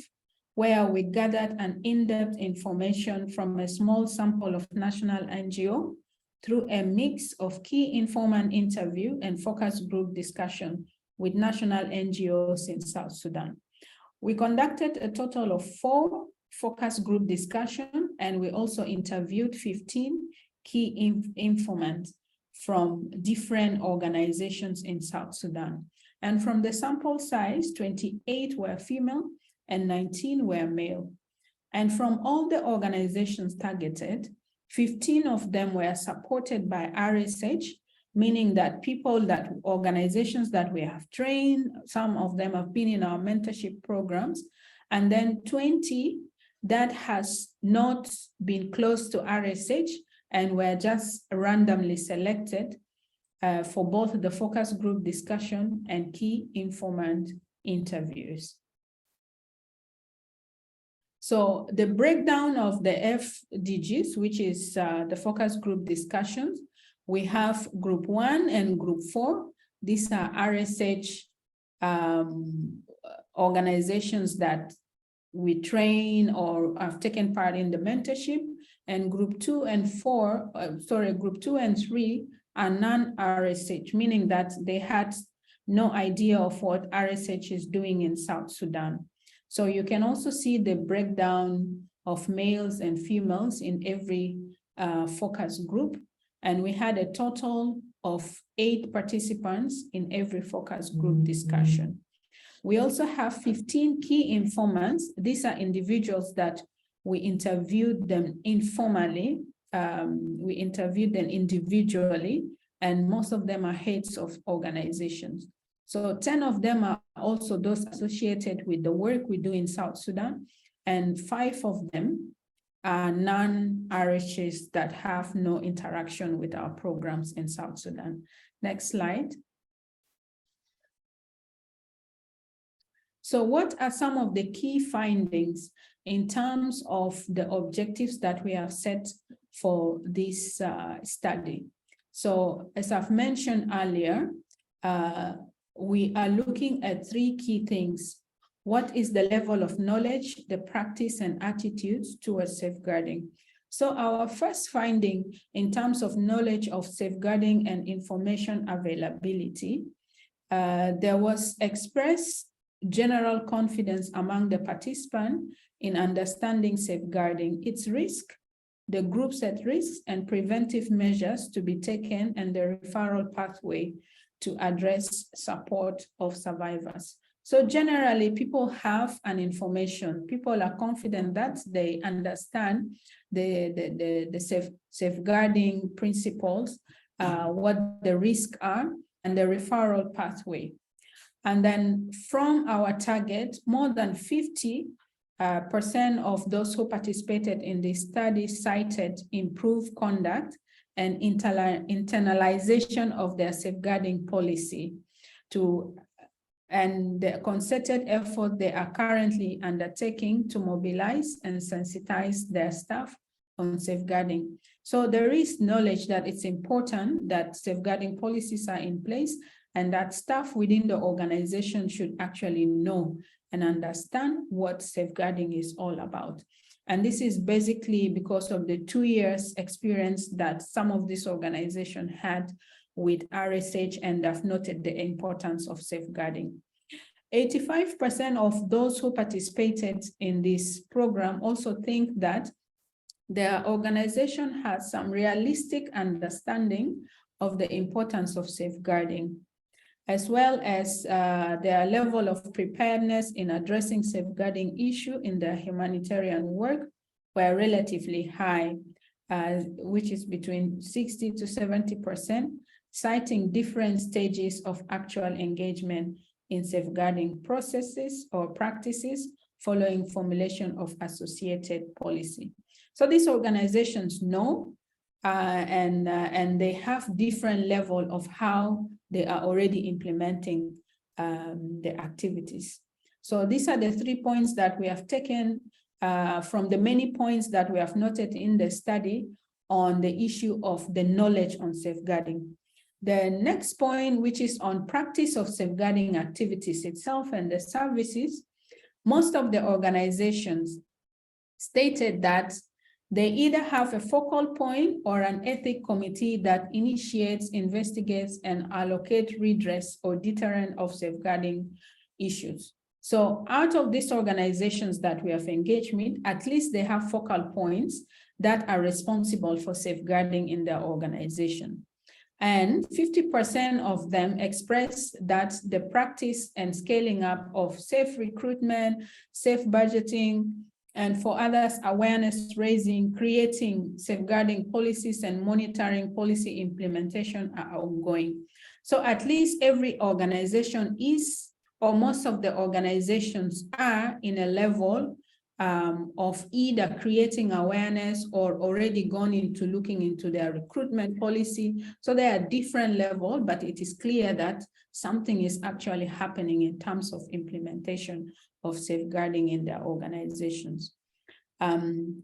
where we gathered an in-depth information from a small sample of national NGO through a mix of key informant interview and focus group discussion with national NGOs in South Sudan. We conducted a total of 4 focus group discussions, and we also interviewed 15 key informants from different organizations in South Sudan. And from the sample size, 28 were female and 19 were male. And from all the organizations targeted, 15 of them were supported by RSH, meaning that organizations that we have trained, some of them have been in our mentorship programs, and then 20 that has not been close to RSH and were just randomly selected for both the focus group discussion and key informant interviews. So the breakdown of the FDGs, which is the focus group discussions, we have group 1 and group 4. These are RSH organizations that we train or have taken part in the mentorship, and group 2 and 3 are non-RSH, meaning that they had no idea of what RSH is doing in South Sudan. So you can also see the breakdown of males and females in every focus group. And we had a total of 8 participants in every focus group discussion. We also have 15 key informants. These are individuals that we interviewed them informally. We interviewed them individually, and most of them are heads of organizations. So 10 of them are also those associated with the work we do in South Sudan, and 5 of them are non-RHs that have no interaction with our programs in South Sudan. Next slide. So what are some of the key findings in terms of the objectives that we have set for this study? So as I've mentioned earlier, we are looking at 3 key things. What is the level of knowledge, the practice and attitudes towards safeguarding? So our first finding in terms of knowledge of safeguarding and information availability, there was expressed general confidence among the participants in understanding safeguarding, its risk, the groups at risk, and preventive measures to be taken, and the referral pathway to address support of survivors. So generally, people have an information. People are confident that they understand the safeguarding principles, what the risks are, and the referral pathway. And then from our target, more than 50% of those who participated in this study cited improved conduct and internalization of their safeguarding policy and the concerted effort they are currently undertaking to mobilize and sensitize their staff on safeguarding. So there is knowledge that it's important that safeguarding policies are in place, and that staff within the organization should actually know and understand what safeguarding is all about. And this is basically because of the 2 years experience that some of this organization had with RSH, and have noted the importance of safeguarding. 85% of those who participated in this program also think that their organization has some realistic understanding of the importance of safeguarding, as well as their level of preparedness in addressing safeguarding issue in their humanitarian work were relatively high, which is between 60 to 70%, citing different stages of actual engagement in safeguarding processes or practices following formulation of associated policy. So these organizations know and they have different level of how they are already implementing the activities. So these are the 3 points that we have taken from the many points that we have noted in the study on the issue of the knowledge on safeguarding. The next point, which is on practice of safeguarding activities itself and the services, most of the organizations stated that they either have a focal point or an ethic committee that initiates, investigates, and allocates redress or deterrent of safeguarding issues. So out of these organizations that we have engaged with, at least they have focal points that are responsible for safeguarding in their organization. And 50% of them express that the practice and scaling up of safe recruitment, safe budgeting, and for others, awareness raising, creating safeguarding policies and monitoring policy implementation are ongoing. So at least every organization is, or most of the organizations are in a level of either creating awareness or already gone into looking into their recruitment policy. So they are different levels, but it is clear that something is actually happening in terms of implementation of safeguarding in their organizations. And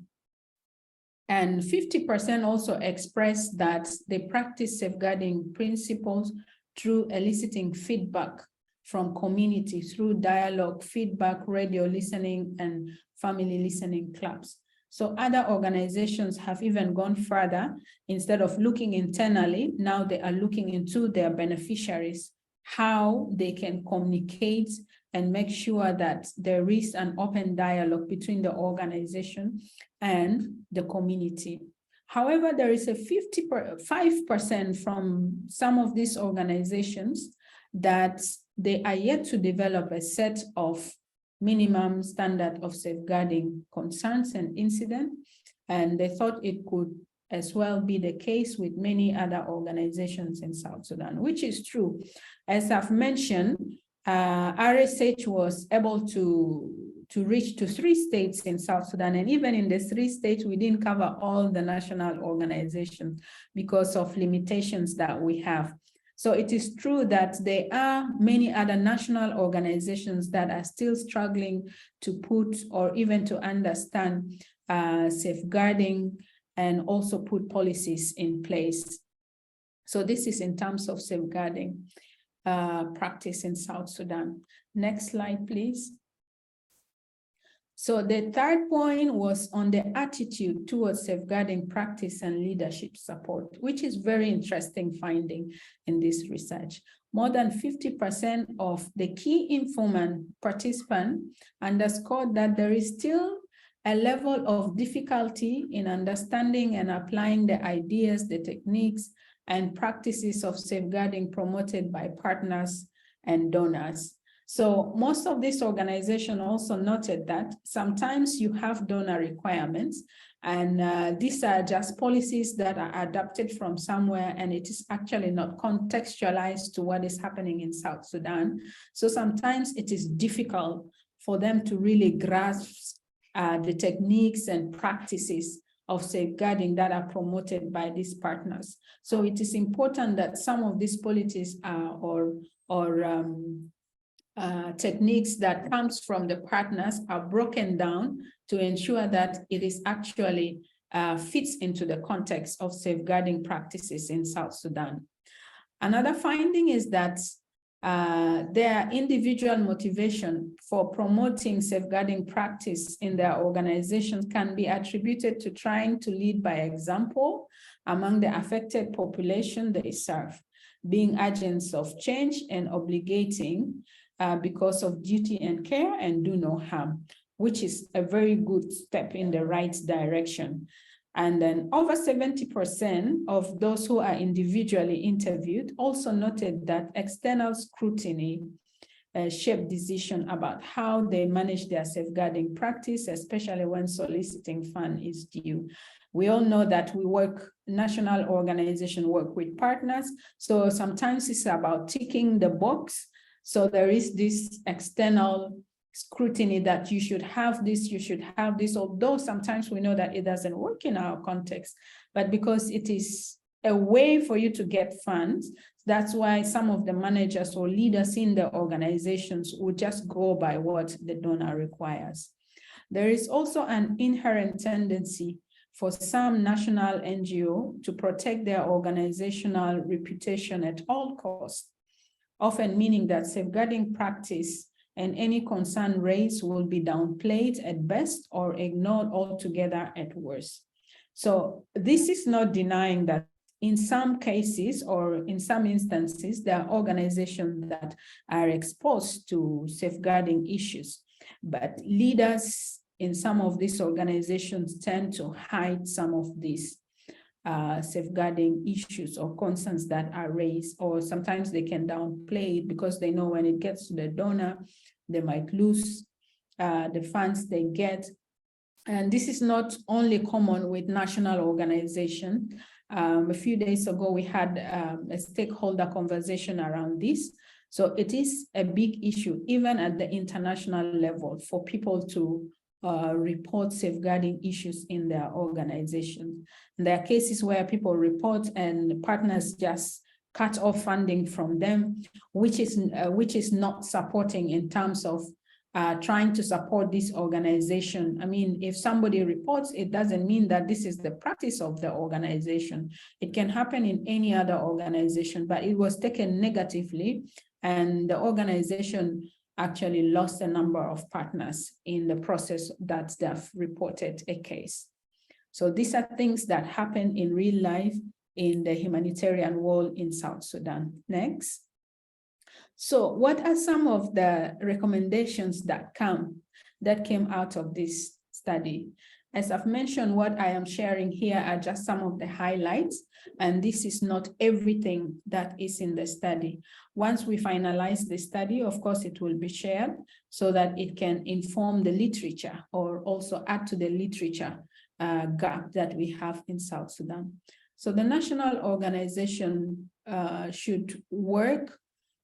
50% also express that they practice safeguarding principles through eliciting feedback from community through dialogue, feedback, radio listening, and family listening clubs. So other organizations have even gone further. Instead of looking internally, now they are looking into their beneficiaries, how they can communicate and make sure that there is an open dialogue between the organization and the community. However, there is a 55% from some of these organizations that they are yet to develop a set of minimum standard of safeguarding concerns and incidents, and they thought it could as well be the case with many other organizations in South Sudan, which is true. As I've mentioned, RSH was able to reach to 3 states in South Sudan, and even in the 3 states, we didn't cover all the national organizations because of limitations that we have. So it is true that there are many other national organizations that are still struggling to put or even to understand safeguarding and also put policies in place. So this is in terms of safeguarding practice in South Sudan. Next slide, please. So the third point was on the attitude towards safeguarding practice and leadership support, which is very interesting finding in this research. More than 50% of the key informant participants underscored that there is still a level of difficulty in understanding and applying the ideas, the techniques, and practices of safeguarding promoted by partners and donors. So most of this organization also noted that sometimes you have donor requirements, and these are just policies that are adapted from somewhere, and it is actually not contextualized to what is happening in South Sudan. So sometimes it is difficult for them to really grasp the techniques and practices of safeguarding that are promoted by these partners. So it is important that some of these policies techniques that comes from the partners are broken down to ensure that it is actually fits into the context of safeguarding practices in South Sudan. Another finding is that their individual motivation for promoting safeguarding practice in their organizations can be attributed to trying to lead by example among the affected population they serve, being agents of change and obligating because of duty and care and do no harm, which is a very good step in the right direction. And then over 70% of those who are individually interviewed also noted that external scrutiny shaped decision about how they manage their safeguarding practice, especially when soliciting fund is due. We all know that we work, national organization work with partners. So sometimes it's about ticking the box. So there is this external scrutiny that you should have this, although sometimes we know that it doesn't work in our context, but because it is a way for you to get funds, that's why some of the managers or leaders in the organizations would just go by what the donor requires. There is also an inherent tendency for some national NGO to protect their organizational reputation at all costs, often meaning that safeguarding practice and any concern raised will be downplayed at best or ignored altogether at worst. So this is not denying that in some cases or in some instances, there are organizations that are exposed to safeguarding issues, but leaders in some of these organizations tend to hide some of these safeguarding issues or concerns that are raised, or sometimes they can downplay it because they know when it gets to the donor, they might lose the funds they get. And this is not only common with national organizations. A few days ago, we had a stakeholder conversation around this. So it is a big issue, even at the international level, for people to report safeguarding issues in their organization. And there are cases where people report and partners just cut off funding from them, which is not supporting in terms of trying to support this organization. I mean, if somebody reports, it doesn't mean that this is the practice of the organization. It can happen in any other organization, but it was taken negatively, and the organization actually lost a number of partners in the process that they've reported a case. So these are things that happen in real life in the humanitarian world in South Sudan. Next. So what are some of the recommendations that came out of this study? As I've mentioned, what I am sharing here are just some of the highlights, and this is not everything that is in the study. Once we finalize the study, of course, it will be shared so that it can inform the literature or also add to the literature gap that we have in South Sudan. So the national organization should work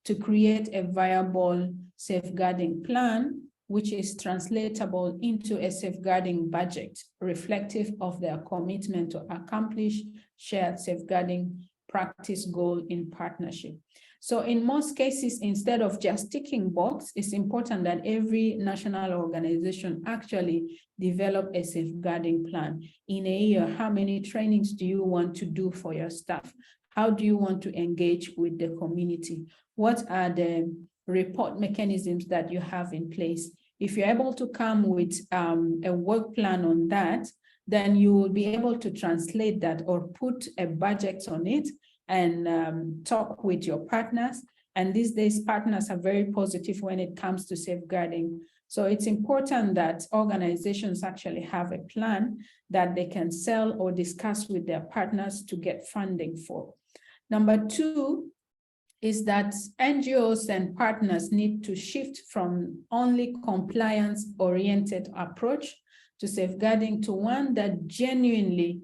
to create a viable safeguarding plan, which is translatable into a safeguarding budget, reflective of their commitment to accomplish shared safeguarding practice goal in partnership. So in most cases, instead of just ticking box, it's important that every national organization actually develop a safeguarding plan. In a year, how many trainings do you want to do for your staff? How do you want to engage with the community? What are the report mechanisms that you have in place? If you're able to come with a work plan on that, then you will be able to translate that or put a budget on it and talk with your partners. And these days, partners are very positive when it comes to safeguarding. So it's important that organizations actually have a plan that they can sell or discuss with their partners to get funding for. Number two is that NGOs and partners need to shift from only compliance-oriented approach to safeguarding to one that genuinely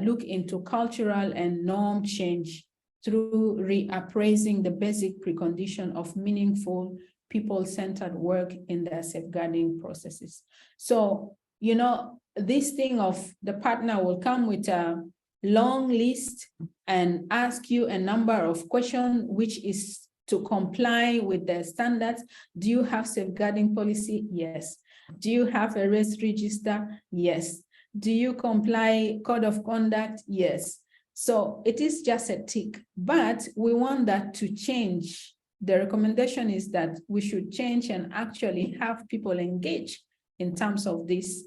look into cultural and norm change through reappraising the basic precondition of meaningful people-centered work in their safeguarding processes. So, you know, this thing of the partner will come with a long list and ask you a number of questions, which is to comply with the standards. Do you have safeguarding policy? Yes. Do you have a race register? Yes. Do you comply code of conduct? Yes. So it is just a tick, but we want that to change. The recommendation is that we should change and actually have people engage in terms of these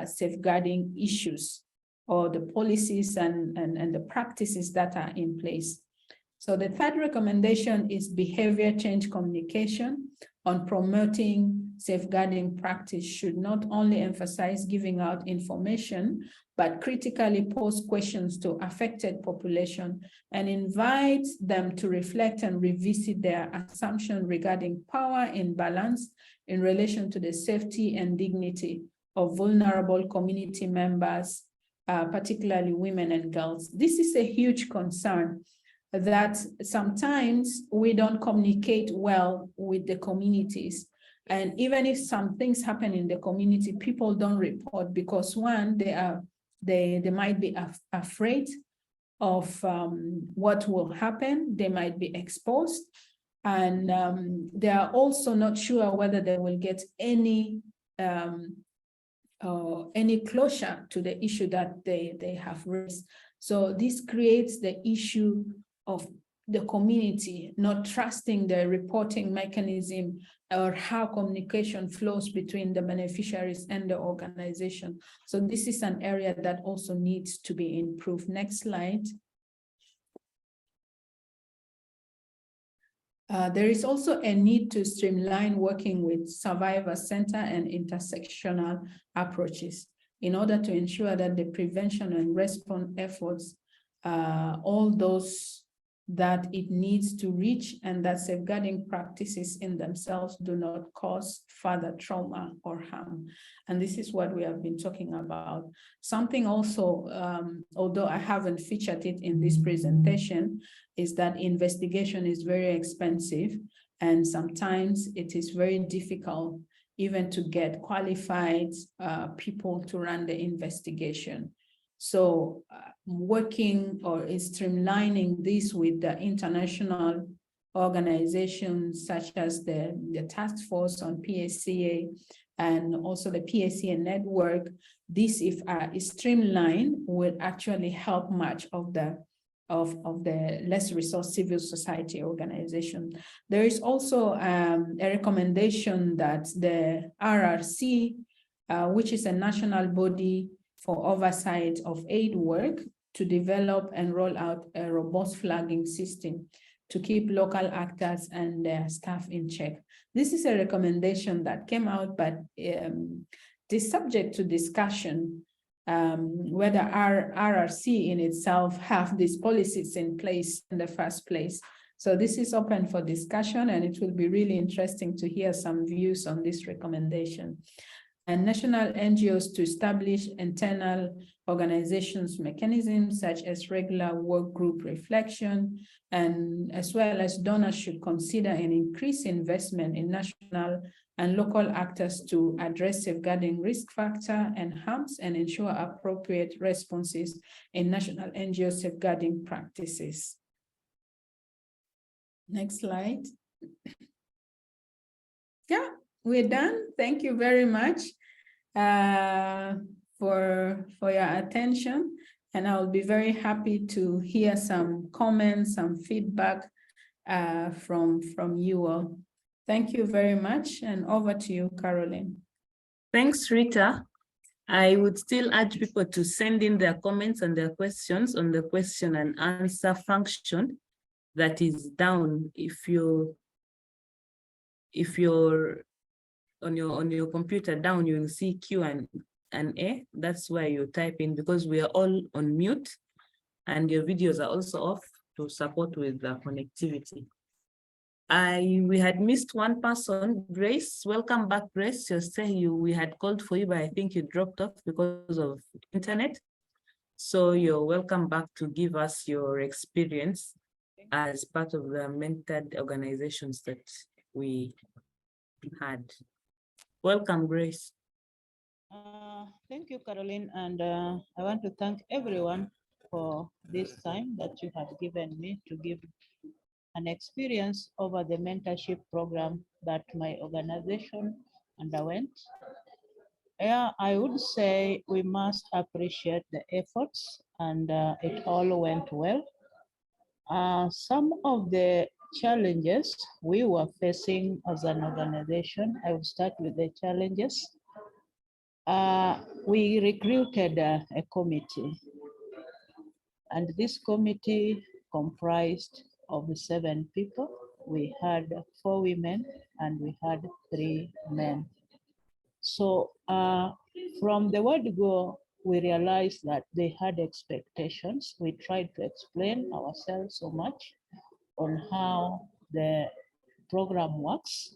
safeguarding issues or the policies and the practices that are in place. So the third recommendation is behavior change communication on promoting safeguarding practice should not only emphasize giving out information, but critically pose questions to affected population and invite them to reflect and revisit their assumption regarding power imbalance in relation to the safety and dignity of vulnerable community members, particularly women and girls. This is a huge concern that sometimes we don't communicate well with the communities. And even if some things happen in the community, people don't report because one, they might be afraid of what will happen. They might be exposed. And they are also not sure whether they will get any closure to the issue that they have raised. So this creates the issue of the community not trusting the reporting mechanism or how communication flows between the beneficiaries and the organization. So this is an area that also needs to be improved. Next slide. There is also a need to streamline working with survivor center and intersectional approaches in order to ensure that the prevention and response efforts, all those that it needs to reach and that safeguarding practices in themselves do not cause further trauma or harm. And this is what we have been talking about. Something also, although I haven't featured it in this presentation, is that investigation is very expensive and sometimes it is very difficult even to get qualified people to run the investigation. So working or streamlining this with the international organizations such as the task force on PSCA and also the PSCA network, this if streamlined would actually help much of the less resource civil society organization. There is also a recommendation that the RRC, which is a national body for oversight of aid work, to develop and roll out a robust flagging system to keep local actors and their staff in check. This is a recommendation that came out, but is subject to discussion whether RRC in itself have these policies in place in the first place. So this is open for discussion, and it will be really interesting to hear some views on this recommendation. And national NGOs to establish internal organizations mechanisms such as regular work group reflection, and as well as donors should consider an increased investment in national and local actors to address safeguarding risk factor and harms and ensure appropriate responses in national NGO safeguarding practices. Next slide. Yeah, we're done. Thank you very much for your attention. And I'll be very happy to hear some comments, some feedback from you all. Thank you very much. And over to you, Caroline. Thanks, Rita. I would still urge people to send in their comments and their questions on the question and answer function that is down. If you're on your computer down, you will see Q and A. That's where you type in, because we are all on mute and your videos are also off to support with the connectivity. We had missed one person, Grace. Welcome back, Grace. We had called for you, but I think you dropped off because of internet. So you're welcome back to give us your experience as part of the mentored organizations that we had. Welcome, Grace. Thank you, Caroline. And I want to thank everyone for this time that you have given me to give an experience over the mentorship program that my organization underwent. Yeah, I would say we must appreciate the efforts, and it all went well. Some of the challenges we were facing as an organization, I will start with the challenges. We recruited a committee, and this committee comprised of 7 people. We had 4 women and we had 3 men. So from the word go, we realized that they had expectations. We tried to explain ourselves so much on how the program works,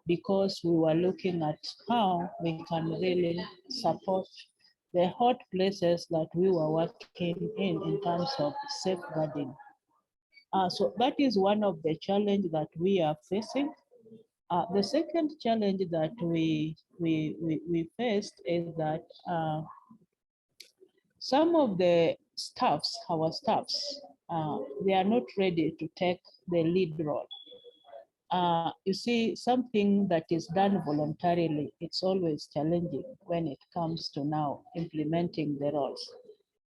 because we were looking at how we can really support the hot places that we were working in terms of safeguarding. So that is one of the challenges that we are facing. The second challenge that we faced is that some of the staffs, our staffs, they are not ready to take the lead role. You see, something that is done voluntarily, it's always challenging when it comes to now implementing the roles.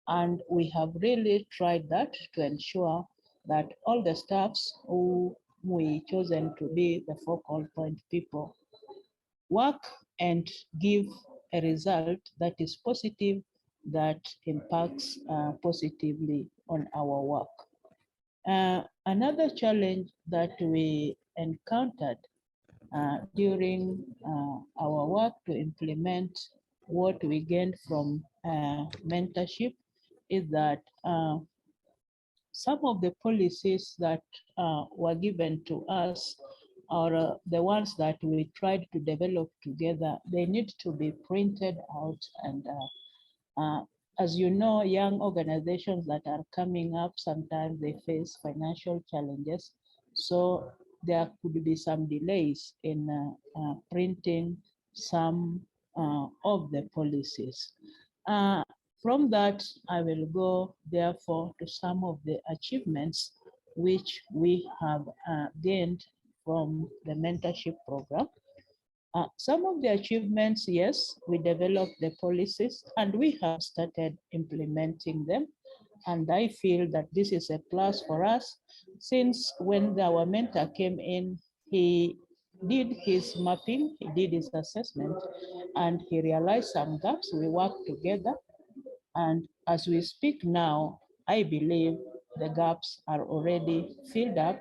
And we have really tried that to ensure that all the staffs who we chosen to be the focal point people work and give a result that is positive, that impacts positively on our work. Another challenge that we encountered during our work to implement what we gained from mentorship is that some of the policies that were given to us, or the ones that we tried to develop together, they need to be printed out. And as you know, young organizations that are coming up, sometimes they face financial challenges. So there could be some delays in printing some of the policies. From that, I will go, therefore, to some of the achievements which we have gained from the mentorship program. Some of the achievements, yes, we developed the policies and we have started implementing them. And I feel that this is a plus for us, since when our mentor came in, he did his mapping, he did his assessment, and he realized some gaps. We worked together. And as we speak now, I believe the gaps are already filled up,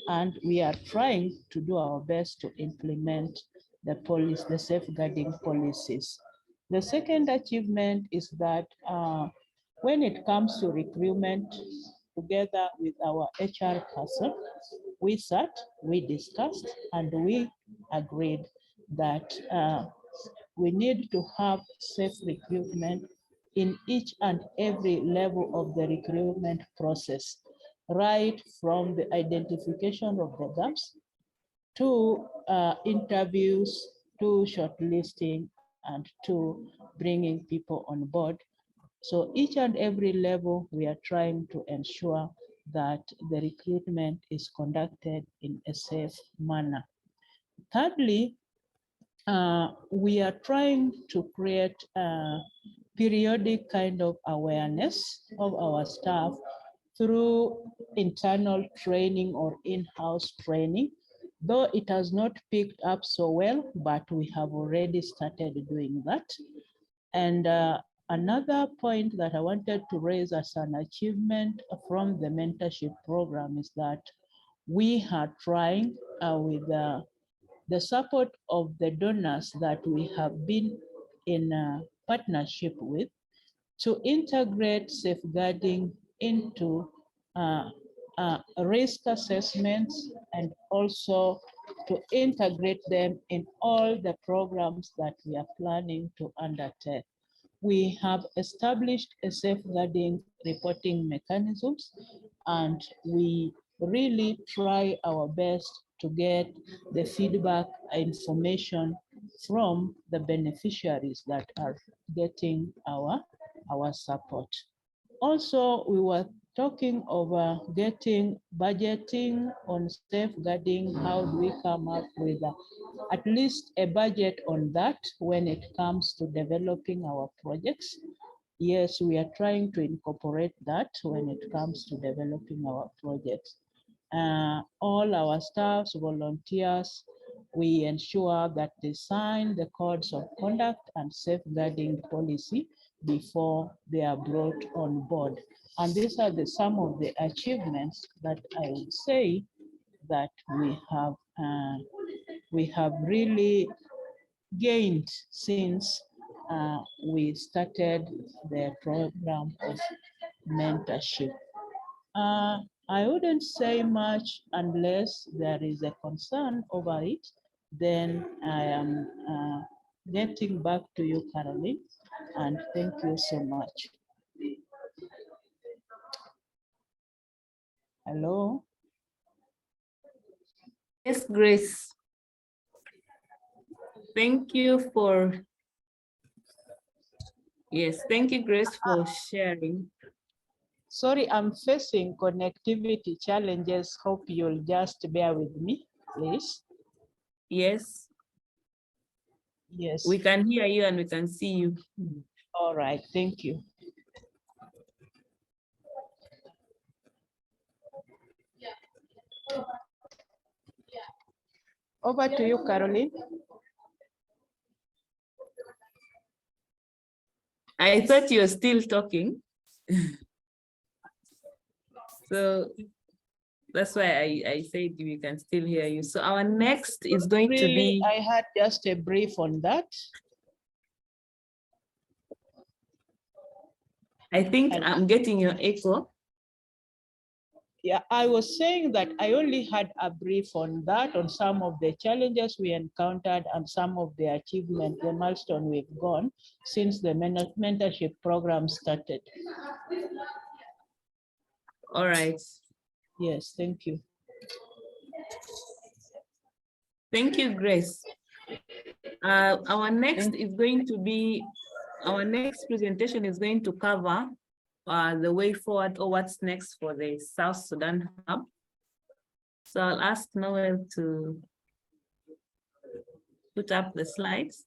and we are trying to do our best to implement the safeguarding policies. The second achievement is that when it comes to recruitment, together with our HR person, we sat, we discussed, and we agreed that we need to have safe recruitment in each and every level of the recruitment process, right from the identification of the gaps to interviews, to shortlisting, and to bringing people on board. So each and every level, we are trying to ensure that the recruitment is conducted in a safe manner. Thirdly, we are trying to create a periodic kind of awareness of our staff through internal training or in-house training, though it has not picked up so well, but we have already started doing that. And another point that I wanted to raise as an achievement from the mentorship program is that we are trying with the support of the donors that we have been in a partnership with to integrate safeguarding into risk assessments, and also to integrate them in all the programs that we are planning to undertake. We have established a safeguarding reporting mechanisms, and we really try our best to get the feedback information from the beneficiaries that are getting our support. Also, we were talking over getting budgeting on safeguarding. How do we come up with at least a budget on that when it comes to developing our projects? Yes, we are trying to incorporate that when it comes to developing our projects. All our staffs, volunteers, we ensure that they sign the codes of conduct and safeguarding policy before they are brought on board. And these are some of the achievements that I would say that we have really gained since we started the program of mentorship. I wouldn't say much unless there is a concern over it. Then I am getting back to you, Caroline, and thank you so much. Hello? Yes, Grace. Thank you for, thank you, Grace, for sharing. Sorry, I'm facing connectivity challenges. Hope you'll just bear with me, please. Yes. Yes. We can hear you and we can see you. All right, thank you. Over to you, Caroline. I thought you were still talking. So that's why I said we can still hear you. So our next is going to be. I had just a brief on that. I think I'm getting your echo. Yeah, I was saying that I only had a brief on that, on some of the challenges we encountered and some of the achievements, the milestone we've gone since the mentorship program started. All right. Yes, thank you. Thank you, Grace. Our next presentation is going to cover the way forward or what's next for the South Sudan Hub. So I'll ask Noel to put up the slides.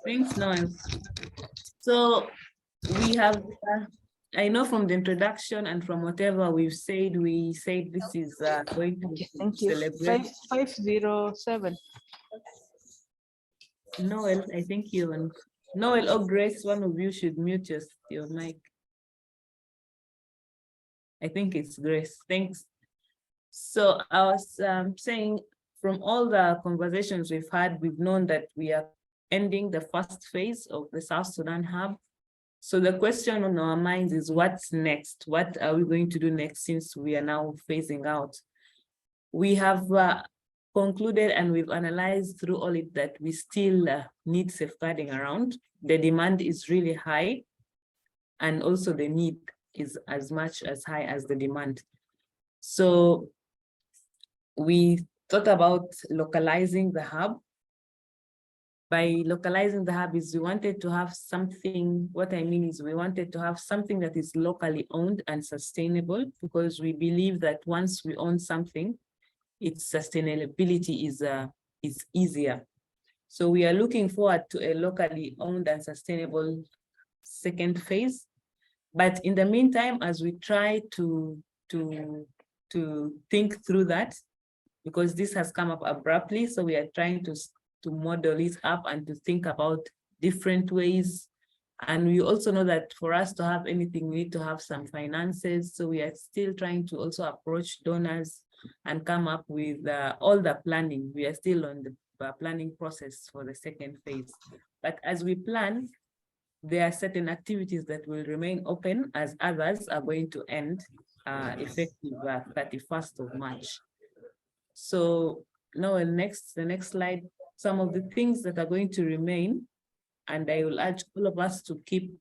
Thanks, Noel. So we have, I know from the introduction and from whatever we've said, we said this is going to Thank you. celebrate. 507. Noel, I think you and Noel or Grace, one of you should mute your mic. I think it's Grace. Thanks. So I was saying, from all the conversations we've had, we've known that we are ending the first phase of the South Sudan Hub. So the question on our minds is, what's next? What are we going to do next, since we are now phasing out? We have concluded and we've analyzed through all it that we still need safeguarding around. The demand is really high, and also the need is as much as high as the demand. So we thought about localizing the hub. By localizing the hub is we wanted to have something, what I mean is we wanted to have something that is locally owned and sustainable, because we believe that once we own something, its sustainability is easier. So we are looking forward to a locally owned and sustainable second phase. But in the meantime, as we try to think through that, because this has come up abruptly, so we are trying to model it up and to think about different ways. And we also know that for us to have anything, we need to have some finances. So we are still trying to also approach donors and come up with all the planning. We are still on the planning process for the second phase. But as we plan, there are certain activities that will remain open, as others are going to end effective 31st of March. So now the next slide, some of the things that are going to remain, and I will urge all of us to keep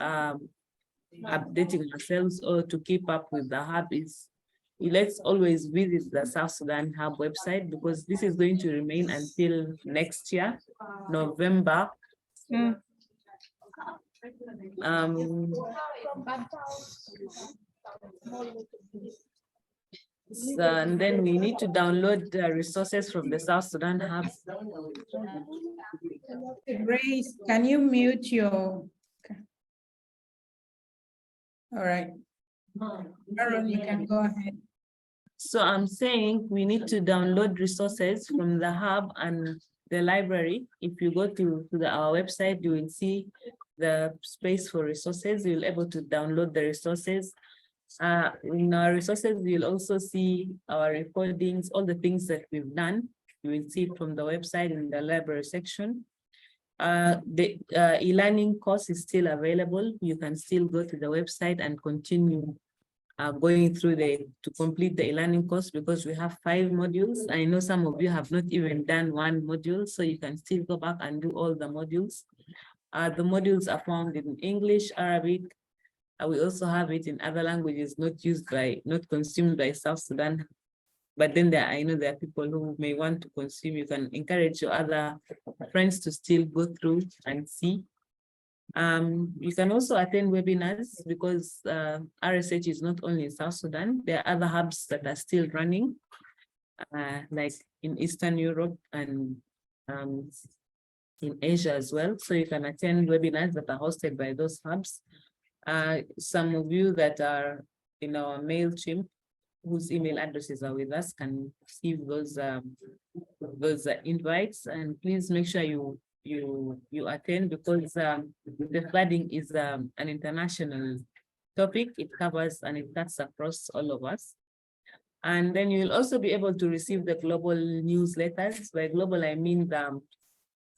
updating ourselves or to keep up with the hub, is let's always visit the South Sudan Hub website, because this is going to remain until next year, November. So, and then we need to download the resources from the South Sudan Hub. Grace, can you mute your? Okay. All right. Aaron, you can go ahead. So I'm saying we need to download resources from the hub and the library. If you go to our website, you will see the space for resources. You'll be able to download the resources. In our resources, you'll also see our recordings, all the things that we've done. You will see it from the website in the library section. The e-learning course is still available. You can still go to the website and continue going through to complete the e-learning course, because we have 5 modules. I know some of you have not even done 1 module, so you can still go back and do all the modules. The modules are found in English, Arabic. We also have it in other languages not consumed by South Sudan. But then I know there are people who may want to consume. You can encourage your other friends to still go through and see. You can also attend webinars, because RSH is not only in South Sudan. There are other hubs that are still running, like in Eastern Europe and in Asia as well. So you can attend webinars that are hosted by those hubs. Some of you that are in our MailChimp, whose email addresses are with us, can receive those invites. And please make sure you attend, because the flooding is an international topic. It covers and it cuts across all of us. And then you'll also be able to receive the global newsletters. By global, I mean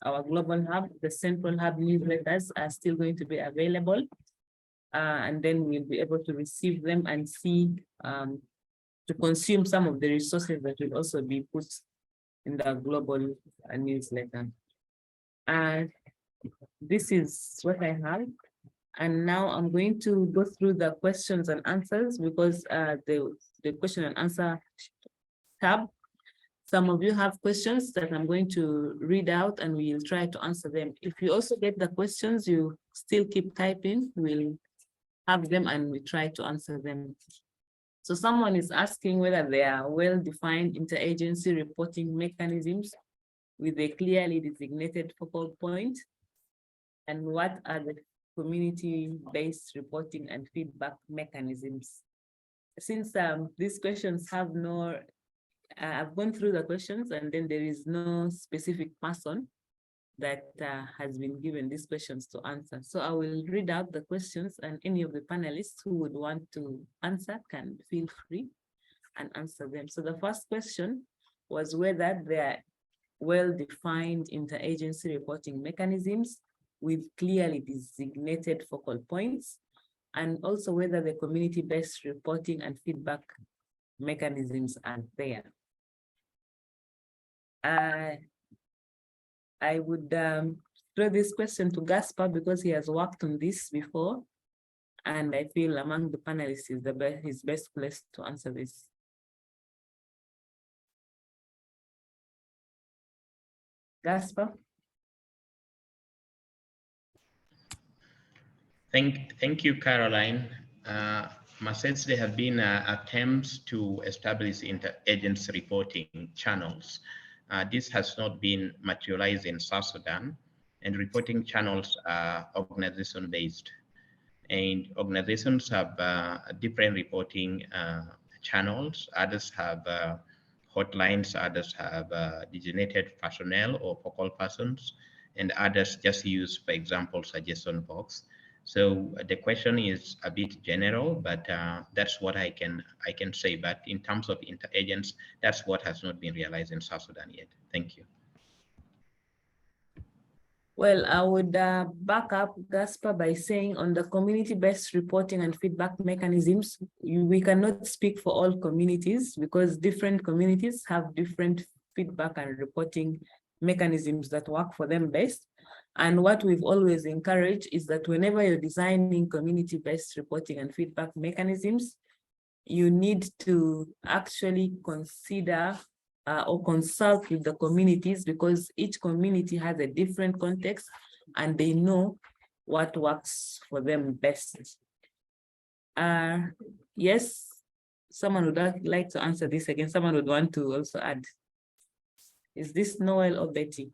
our global hub, the central hub newsletters are still going to be available. And then we'll be able to receive them and see, to consume some of the resources that will also be put in the global newsletter. This is what I have. And now I'm going to go through the questions and answers, because the question and answer tab, some of you have questions that I'm going to read out and we'll try to answer them. If you also get the questions, you still keep typing, we'll have them and we try to answer them. So someone is asking whether there are well-defined interagency reporting mechanisms with a clearly designated focal point, and what are the community-based reporting and feedback mechanisms. Since these questions have no, I've gone through the questions and then there is no specific person that has been given these questions to answer. So I will read out the questions and any of the panelists who would want to answer can feel free and answer them. So the first question was whether there are well-defined interagency reporting mechanisms with clearly designated focal points, and also whether the community-based reporting and feedback mechanisms are there. I would throw this question to Gaspar because he has worked on this before, and I feel among the panelists is best placed to answer this. Gaspar? Thank you, Caroline. Since there have been attempts to establish interagency reporting channels, this has not been materialized in South Sudan, and reporting channels are organization-based. And organizations have different reporting channels. Others have hotlines, others have designated personnel or focal persons, and others just use, for example, suggestion box. So the question is a bit general, but that's what I can say. But in terms of interagents, that's what has not been realized in South Sudan yet. Thank you. Well, I would back up Gaspar by saying on the community-based reporting and feedback mechanisms, we cannot speak for all communities because different communities have different feedback and reporting mechanisms that work for them best. And what we've always encouraged is that whenever you're designing community-based reporting and feedback mechanisms, you need to actually consider or consult with the communities because each community has a different context and they know what works for them best. Yes, someone would like to answer this again. Someone would want to also add. Is this Noel or Betty?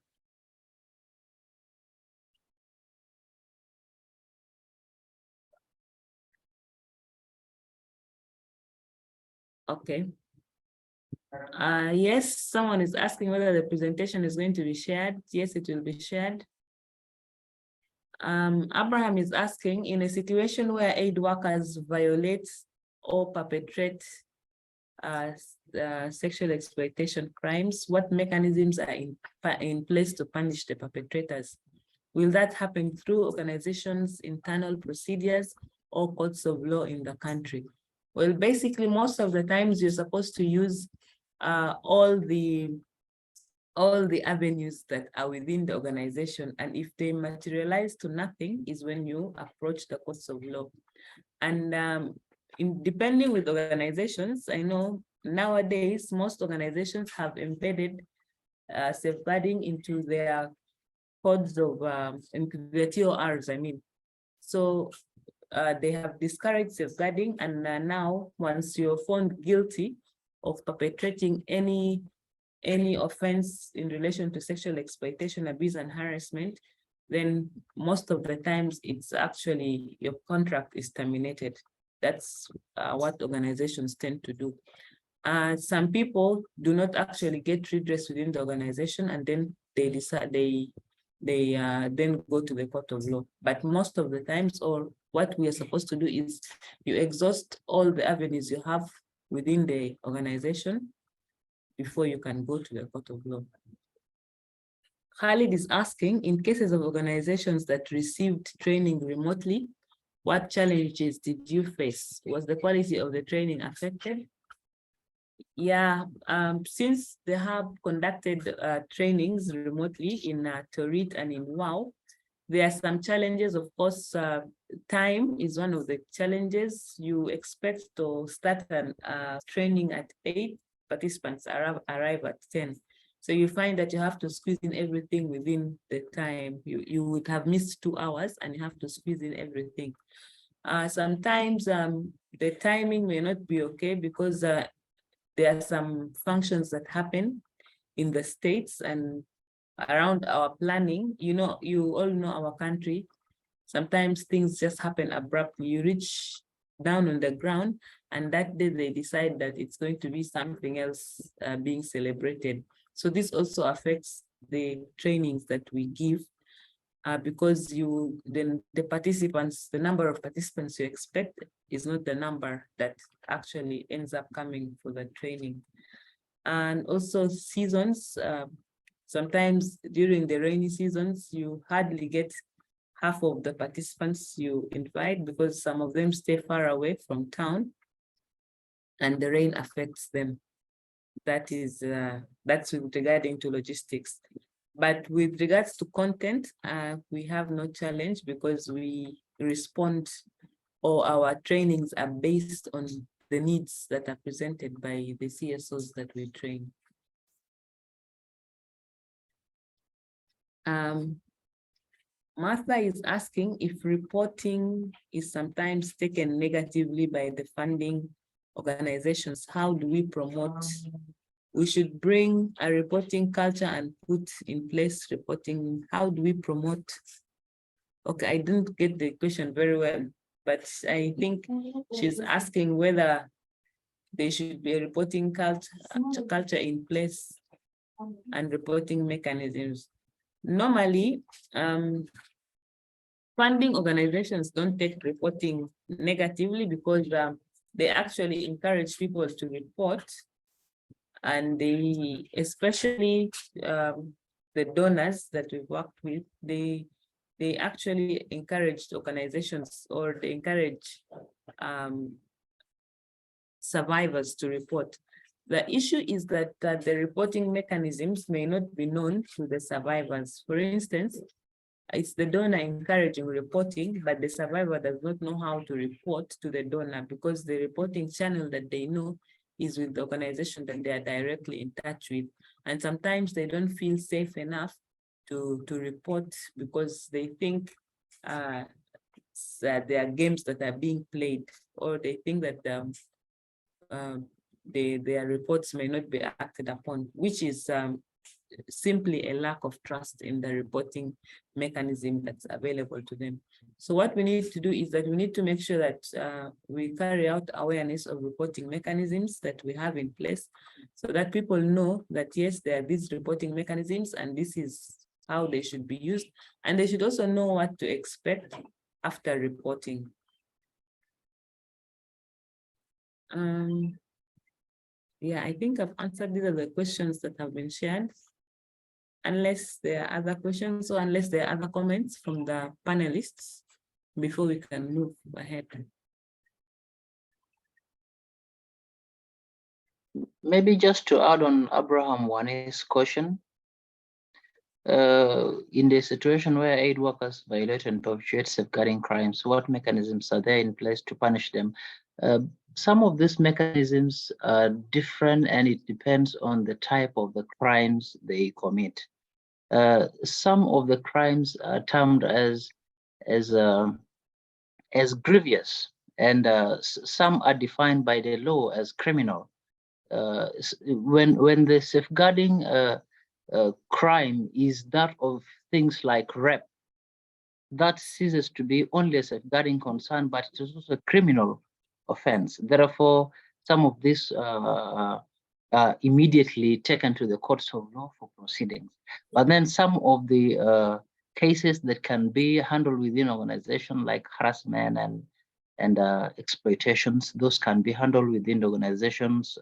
Okay. Yes, someone is asking whether the presentation is going to be shared. Yes, it will be shared. Abraham is asking, in a situation where aid workers violate or perpetrate sexual exploitation crimes, what mechanisms are in place to punish the perpetrators? Will that happen through organizations' internal procedures or courts of law in the country? Well, basically, most of the times you're supposed to use all the avenues that are within the organization, and if they materialize to nothing is when you approach the courts of law. And depending with organizations, I know nowadays most organizations have embedded safeguarding into their codes of into the TORs, I mean. So they have discouraged safeguarding, and now once you're found guilty of perpetrating any offense in relation to sexual exploitation, abuse, and harassment, then most of the times it's actually your contract is terminated. That's what organizations tend to do. Some people do not actually get redress within the organization, and then they decide they then go to the court of law. But most of the times, or what we are supposed to do is you exhaust all the avenues you have within the organization before you can go to the court of law. Khalid is asking, in cases of organizations that received training remotely, what challenges did you face? Was the quality of the training affected? Yeah, since they have conducted trainings remotely in Torit and in WOW, there are some challenges. Of course, time is one of the challenges. You expect to start an training at 8, participants arrive at 10. So you find that you have to squeeze in everything within the time. You would have missed 2 hours and you have to squeeze in everything. Sometimes the timing may not be okay because there are some functions that happen in the states and around our planning. You know, you all know our country sometimes things just happen abruptly. You reach down on the ground, and that day they decide that it's going to be something else being celebrated. So this also affects the trainings that we give, because then the number of participants you expect is not the number that actually ends up coming for the training. And also seasons, sometimes during the rainy seasons, you hardly get half of the participants you invite because some of them stay far away from town and the rain affects them. That's with regarding to logistics. But with regards to content, we have no challenge because we respond, or our trainings are based on the needs that are presented by the CSOs that we train. Martha is asking if reporting is sometimes taken negatively by the funding organizations. How do we promote? We should bring a reporting culture and put in place reporting. How do we promote? Okay, I didn't get the question very well, but I think she's asking whether there should be a reporting culture in place and reporting mechanisms. Normally, funding organizations don't take reporting negatively because they actually encourage people to report, and they, especially the donors that we've worked with, they actually encouraged organizations, or they encourage survivors to report. The issue is that the reporting mechanisms may not be known to the survivors. For instance, it's the donor encouraging reporting, but the survivor does not know how to report to the donor because the reporting channel that they know is with the organization that they are directly in touch with. And sometimes they don't feel safe enough to report because they think that there are games that are being played, or they think that their reports may not be acted upon, which is simply a lack of trust in the reporting mechanism that's available to them. So what we need to do is that we need to make sure that we carry out awareness of reporting mechanisms that we have in place, so that people know that yes, there are these reporting mechanisms and this is how they should be used. And they should also know what to expect after reporting. Yeah, I think I've answered these are the questions that have been shared. Unless there are other questions or unless there are other comments from the panelists before we can move ahead. Maybe just to add on Abraham Wane's question, in the situation where aid workers violate and perpetrate safeguarding crimes, what mechanisms are there in place to punish them? Some of these mechanisms are different, and it depends on the type of the crimes they commit. Some of the crimes are termed as grievous, and some are defined by the law as criminal. When the safeguarding crime is that of things like rape, that ceases to be only a safeguarding concern, but it is also a criminal offense. Therefore, some of this immediately taken to the courts of law for proceedings. But then some of the cases that can be handled within organization, like harassment and exploitations, those can be handled within the organizations,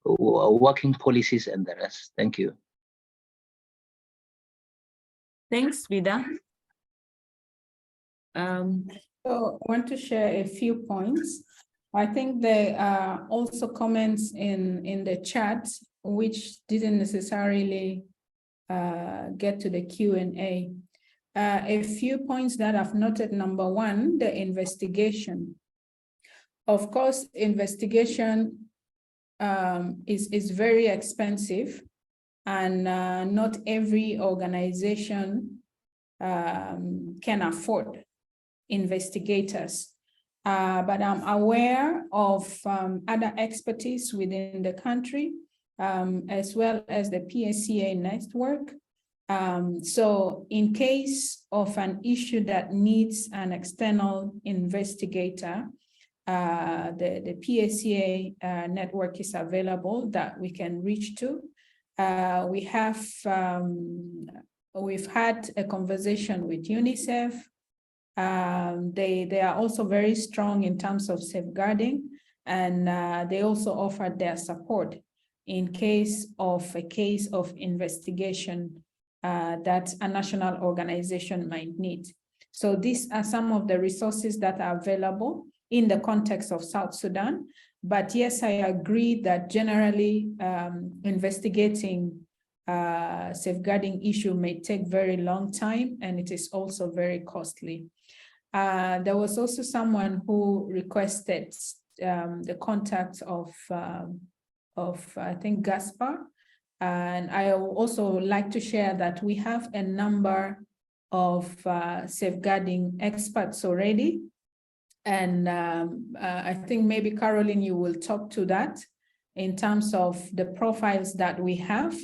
working policies and the rest. Thank you. Thanks, Vida. So I want to share a few points. I think there are also comments in the chat which didn't necessarily get to the Q&A. A few points that I've noted. Number one, the investigation. Of course, investigation is very expensive, and not every organization can afford investigators. But I'm aware of other expertise within the country, as well as the PSCA network, So in case of an issue that needs an external investigator, the PACA network is available that we can reach to. We've had a conversation with UNICEF. They are also very strong in terms of safeguarding, and they also offer their support in case of investigation that a national organization might need. So these are some of the resources that are available in the context of South Sudan. But yes, I agree that generally investigating safeguarding issue may take very long time, and it is also very costly. There was also someone who requested the contact of I think Gaspar, and I would also like to share that we have a number of safeguarding experts already, and I think maybe Caroline, you will talk to that in terms of the profiles that we have.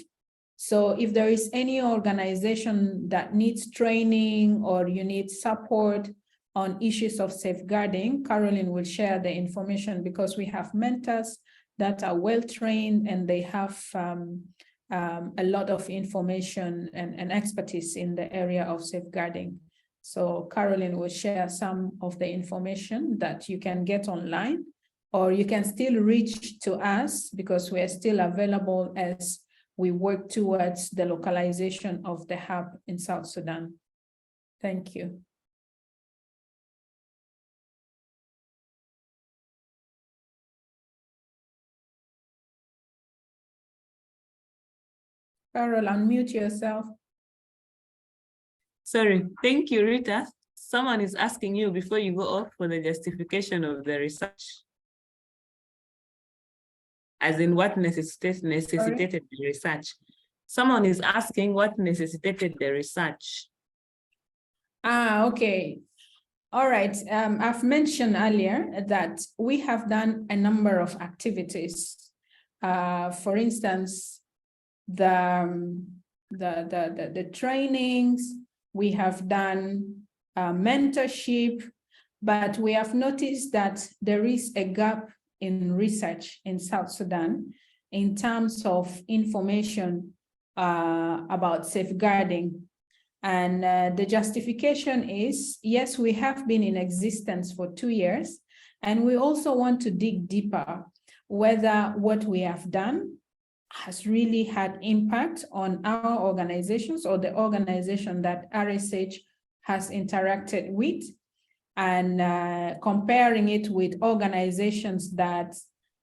So if there is any organization that needs training or you need support on issues of safeguarding, Caroline will share the information, because we have mentors that are well-trained and they have a lot of information and expertise in the area of safeguarding. So Caroline will share some of the information that you can get online, or you can still reach to us because we are still available as we work towards the localization of the hub in South Sudan. Thank you. Carol, unmute yourself. Sorry, thank you, Rita. Someone is asking you before you go off for the justification of the research. As in what necessitated the research. Someone is asking what necessitated the research. Okay. All right. I've mentioned earlier that we have done a number of activities. For instance, the trainings, we have done mentorship, but we have noticed that there is a gap in research in South Sudan in terms of information about safeguarding. And the justification is, yes, we have been in existence for 2 years, and we also want to dig deeper whether what we have done has really had impact on our organizations or the organization that RSH has interacted with, and comparing it with organizations that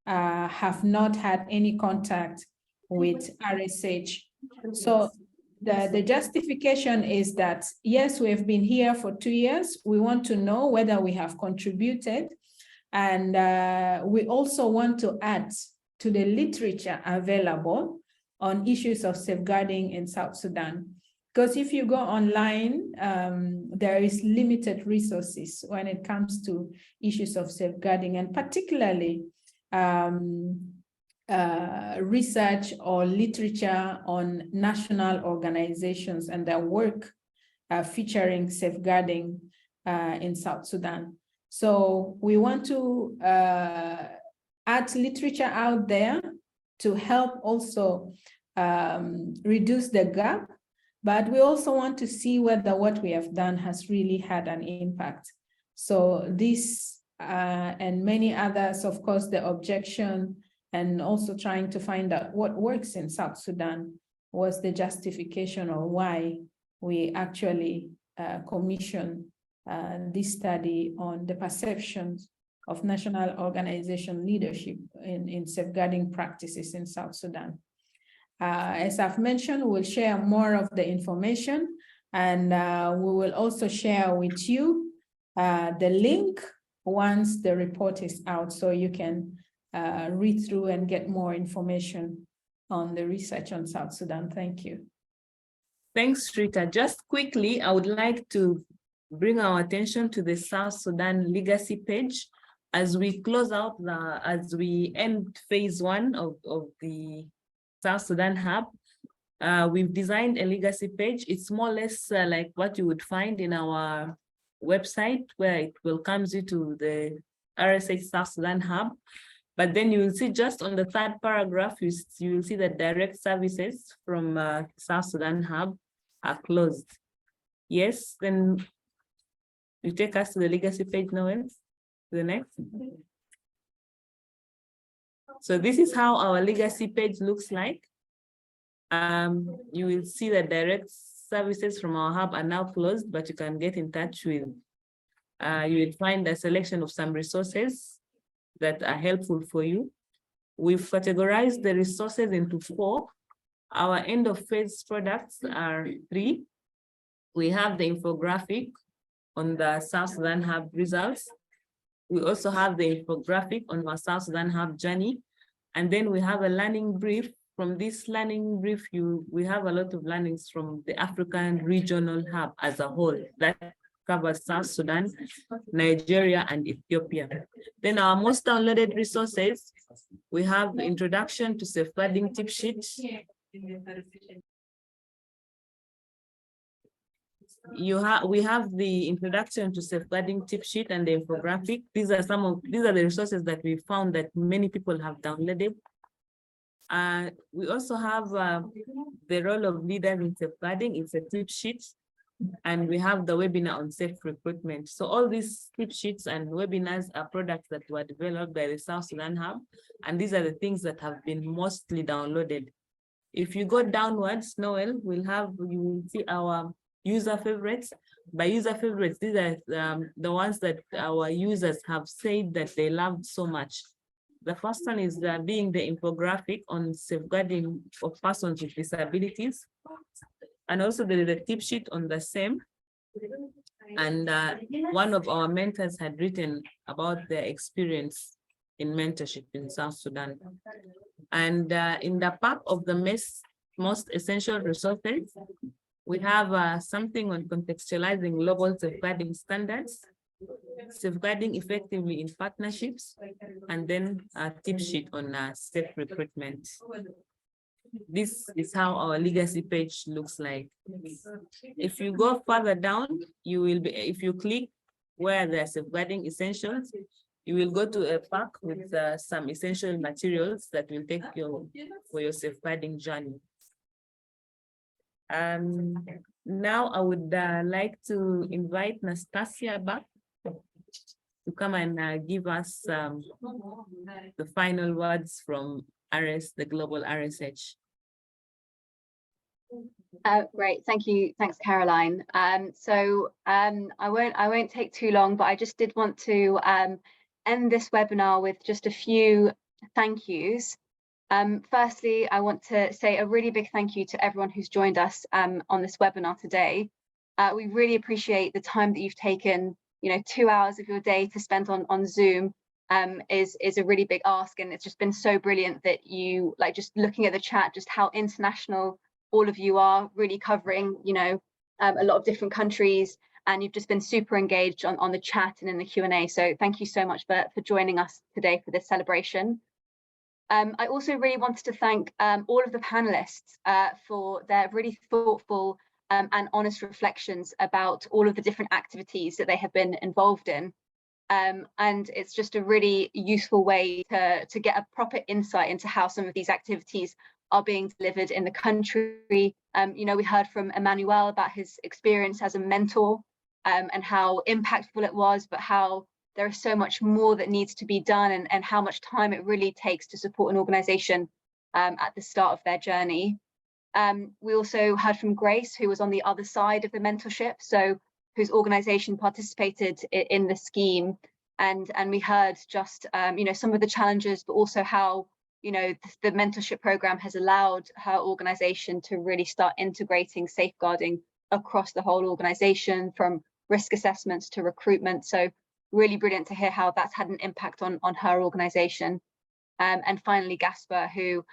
have not had any contact with RSH. So the justification is that, yes, we have been here for 2 years. We want to know whether we have contributed, and we also want to add to the literature available on issues of safeguarding in South Sudan. Because if you go online, there is limited resources when it comes to issues of safeguarding, and particularly research or literature on national organizations and their work featuring safeguarding in South Sudan. So we want to add literature out there to help also reduce the gap, but we also want to see whether what we have done has really had an impact. So this and many others, of course, the objection, and also trying to find out what works in South Sudan was the justification or why we actually commissioned this study on the perceptions of national organization leadership in safeguarding practices in South Sudan. As I've mentioned, we'll share more of the information, and we will also share with you the link once the report is out, so you can read through and get more information on the research on South Sudan. Thank you. Thanks, Rita. Just quickly, I would like to bring our attention to the South Sudan legacy page as we close out as we end phase 1 of the South Sudan Hub. we've designed a legacy page. It's more or less like what you would find in our website, where it will comes you to the RSH South Sudan Hub. But then you will see just on the third paragraph, you will see that direct services from South Sudan Hub are closed. Yes, then you take us to the legacy page, Noel, the next. So this is how our legacy page looks like. You will see that direct services from our hub are now closed, but you can get in touch with, you will find a selection of some resources that are helpful for you. We've categorized the resources into 4. Our end of phase products are 3. We have the infographic on the South Sudan Hub results. We also have the infographic on our South Sudan Hub journey. And then we have a learning brief. From this learning brief, we have a lot of learnings from the African Regional Hub as a whole that covers South Sudan, Nigeria, and Ethiopia. Then our most downloaded resources, we have the introduction to safeguarding tip sheet. We have the introduction to safeguarding tip sheet and the infographic. These are the resources that we found that many people have downloaded. We also have the role of leaders in safeguarding. It's a tip sheet, and we have the webinar on safe recruitment. So all these tip sheets and webinars are products that were developed by the South Sudan Hub, and these are the things that have been mostly downloaded. If you go downwards, Noel, you will see our user favorites. By user favorites, these are the ones that our users have said that they loved so much. The first one is being the infographic on safeguarding of persons with disabilities. And also there is a tip sheet on the same. And one of our mentors had written about their experience in mentorship in South Sudan. And in the pack of the most essential resources, we have something on contextualizing global safeguarding standards, safeguarding effectively in partnerships, and then a tip sheet on safe recruitment. This is how our legacy page looks like. If you go further down, you will be, if you click where there are safeguarding essentials, you will go to a pack with some essential materials that will take you for your safeguarding journey. Now I would like to invite Nastasia back to come and give us the final words from the Global RSH. Great, thank you. Thanks, Caroline. I won't take too long, but I just did want to end this webinar with just a few thank yous. Firstly, I want to say a really big thank you to everyone who's joined us on this webinar today. We really appreciate the time that you've taken. 2 hours of your day to spend on Zoom is a really big ask, and it's just been so brilliant that you, like, just looking at the chat, just how international all of you are, really covering a lot of different countries, and you've just been super engaged on the chat and in the Q&A. So thank you so much for joining us today for this celebration. I also really wanted to thank all of the panelists for their really thoughtful and honest reflections about all of the different activities that they have been involved in. And it's just a really useful way to get a proper insight into how some of these activities are being delivered in the country. We heard from Emmanuel about his experience as a mentor and how impactful it was, but how there is so much more that needs to be done, and how much time it really takes to support an organization at the start of their journey. We also heard from Grace, who was on the other side of the mentorship, so whose organization participated in the scheme, and we heard just some of the challenges, but also how the mentorship program has allowed her organization to really start integrating safeguarding across the whole organization, from risk assessments to recruitment. So really brilliant to hear how that's had an impact on her organization. And finally, Gasper, who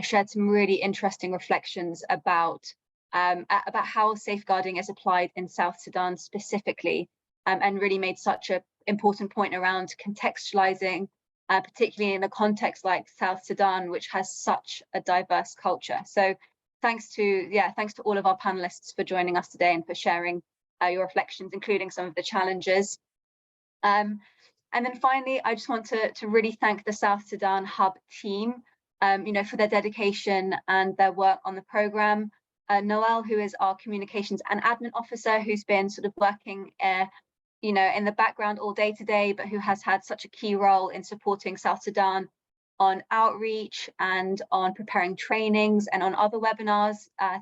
shared some really interesting reflections about how safeguarding is applied in South Sudan specifically, and really made such an important point around contextualizing, particularly in a context like South Sudan, which has such a diverse culture. So thanks to all of our panelists for joining us today and for sharing your reflections, including some of the challenges. And then finally, I just want to really thank the South Sudan Hub team, for their dedication and their work on the program. Noel, who is our communications and admin officer, who's been sort of working, in the background all day today, but who has had such a key role in supporting South Sudan on outreach and on preparing trainings and on other webinars.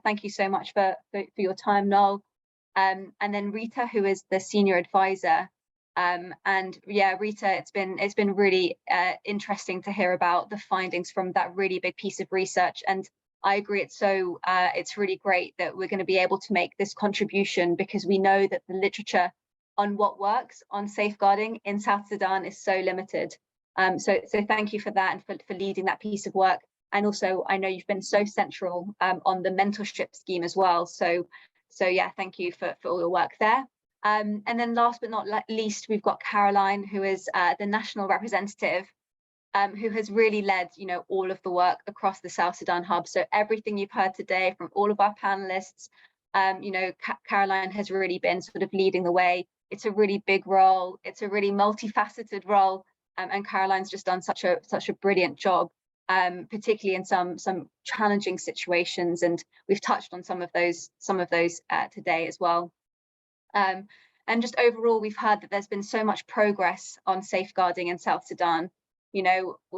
Thank you so much for your time, Noel. And then Rita, who is the senior advisor. And yeah, Rita, it's been really interesting to hear about the findings from that really big piece of research. And I agree, it's really great that we're going to be able to make this contribution, because we know that the literature on what works on safeguarding in South Sudan is so limited. So thank you for that and for leading that piece of work. And also, I know you've been so central on the mentorship scheme as well. So yeah, thank you for all your work there. And then last but not least, we've got Caroline, who is the national representative, who has really led, all of the work across the South Sudan Hub. So everything you've heard today from all of our panelists, Caroline has really been sort of leading the way. It's a really big role. It's a really multifaceted role. And Caroline's just done such a brilliant job, particularly in some challenging situations. And we've touched on some of those today as well. And just overall, we've heard that there's been so much progress on safeguarding in South Sudan,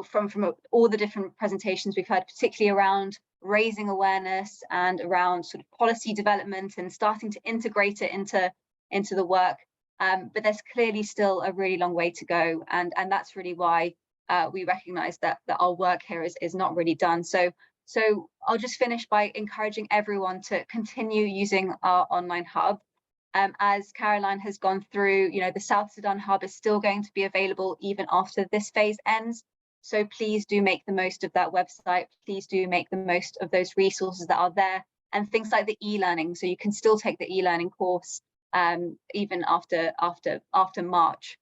from all the different presentations we've heard, particularly around raising awareness and around sort of policy development and starting to integrate it into the work. But there's clearly still a really long way to go. And that's really why we recognize that our work here is not really done. So I'll just finish by encouraging everyone to continue using our online hub. As Caroline has gone through, the South Sudan Hub is still going to be available even after this phase ends. So please do make the most of that website. Please do make the most of those resources that are there, and things like the e-learning. So you can still take the e-learning course even after March.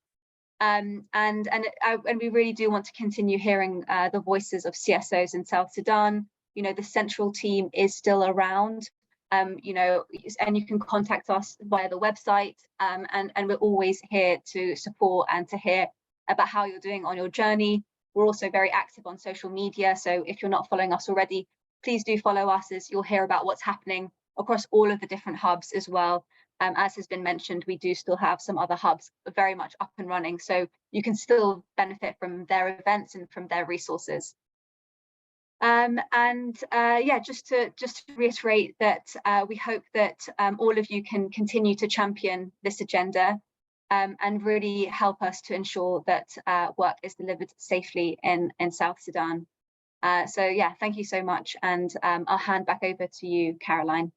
And we really do want to continue hearing the voices of CSOs in South Sudan. The central team is still around. And you can contact us via the website, and we're always here to support and to hear about how you're doing on your journey. We're also very active on social media, so if you're not following us already, please do follow us, as you'll hear about what's happening across all of the different hubs as well. As has been mentioned, we do still have some other hubs very much up and running, so you can still benefit from their events and from their resources. Just to reiterate that we hope that all of you can continue to champion this agenda and really help us to ensure that work is delivered safely in South Sudan. Thank you so much, and I'll hand back over to you, Caroline.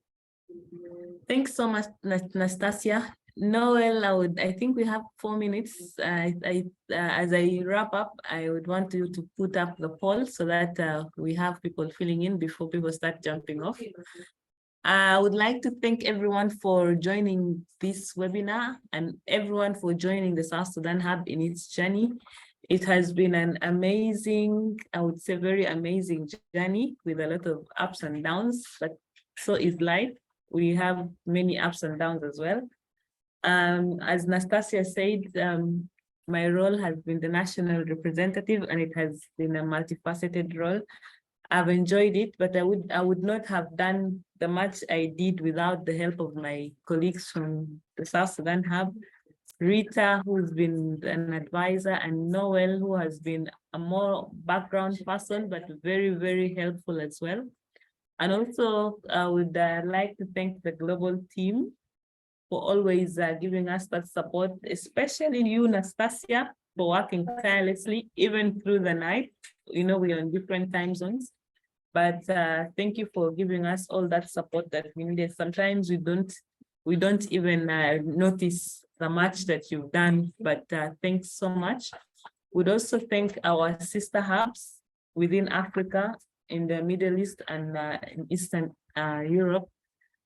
Thanks so much, Nastasia. Noel, I think we have 4 minutes. As I wrap up, I would want you to put up the poll so that we have people filling in before people start jumping off. I would like to thank everyone for joining this webinar and everyone for joining the South Sudan Hub in its journey. It has been an amazing, I would say very amazing journey with a lot of ups and downs, but so is life. We have many ups and downs as well. As Nastasia said, my role has been the national representative, and it has been a multifaceted role. I've enjoyed it, but I would not have done the much I did without the help of my colleagues from the South Sudan Hub, Rita, who's been an advisor, and Noel, who has been a more background person, but very, very helpful as well. And also, I would like to thank the global team for always giving us that support, especially you, Nastasia, for working tirelessly, even through the night. We're on different time zones, but thank you for giving us all that support that we needed. Sometimes we don't even notice the much that you've done, but thanks so much. We'd also thank our sister hubs within Africa, in the Middle East, and in Eastern Europe,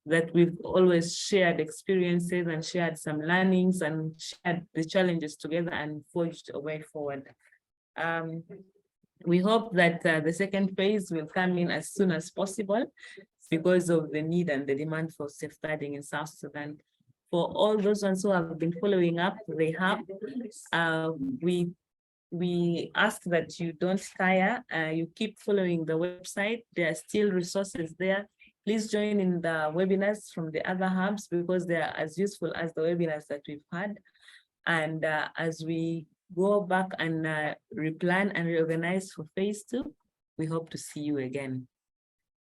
that we've always shared experiences and shared some learnings and shared the challenges together and forged a way forward. We hope that the second phase will come in as soon as possible. because of the need and the demand for safeguarding in South Sudan. For all those ones who have been following up the hub, we ask that you don't tire, you keep following the website. There are still resources there. Please join in the webinars from the other hubs because they are as useful as the webinars that we've had. And as we go back and replan and reorganize for phase 2, we hope to see you again.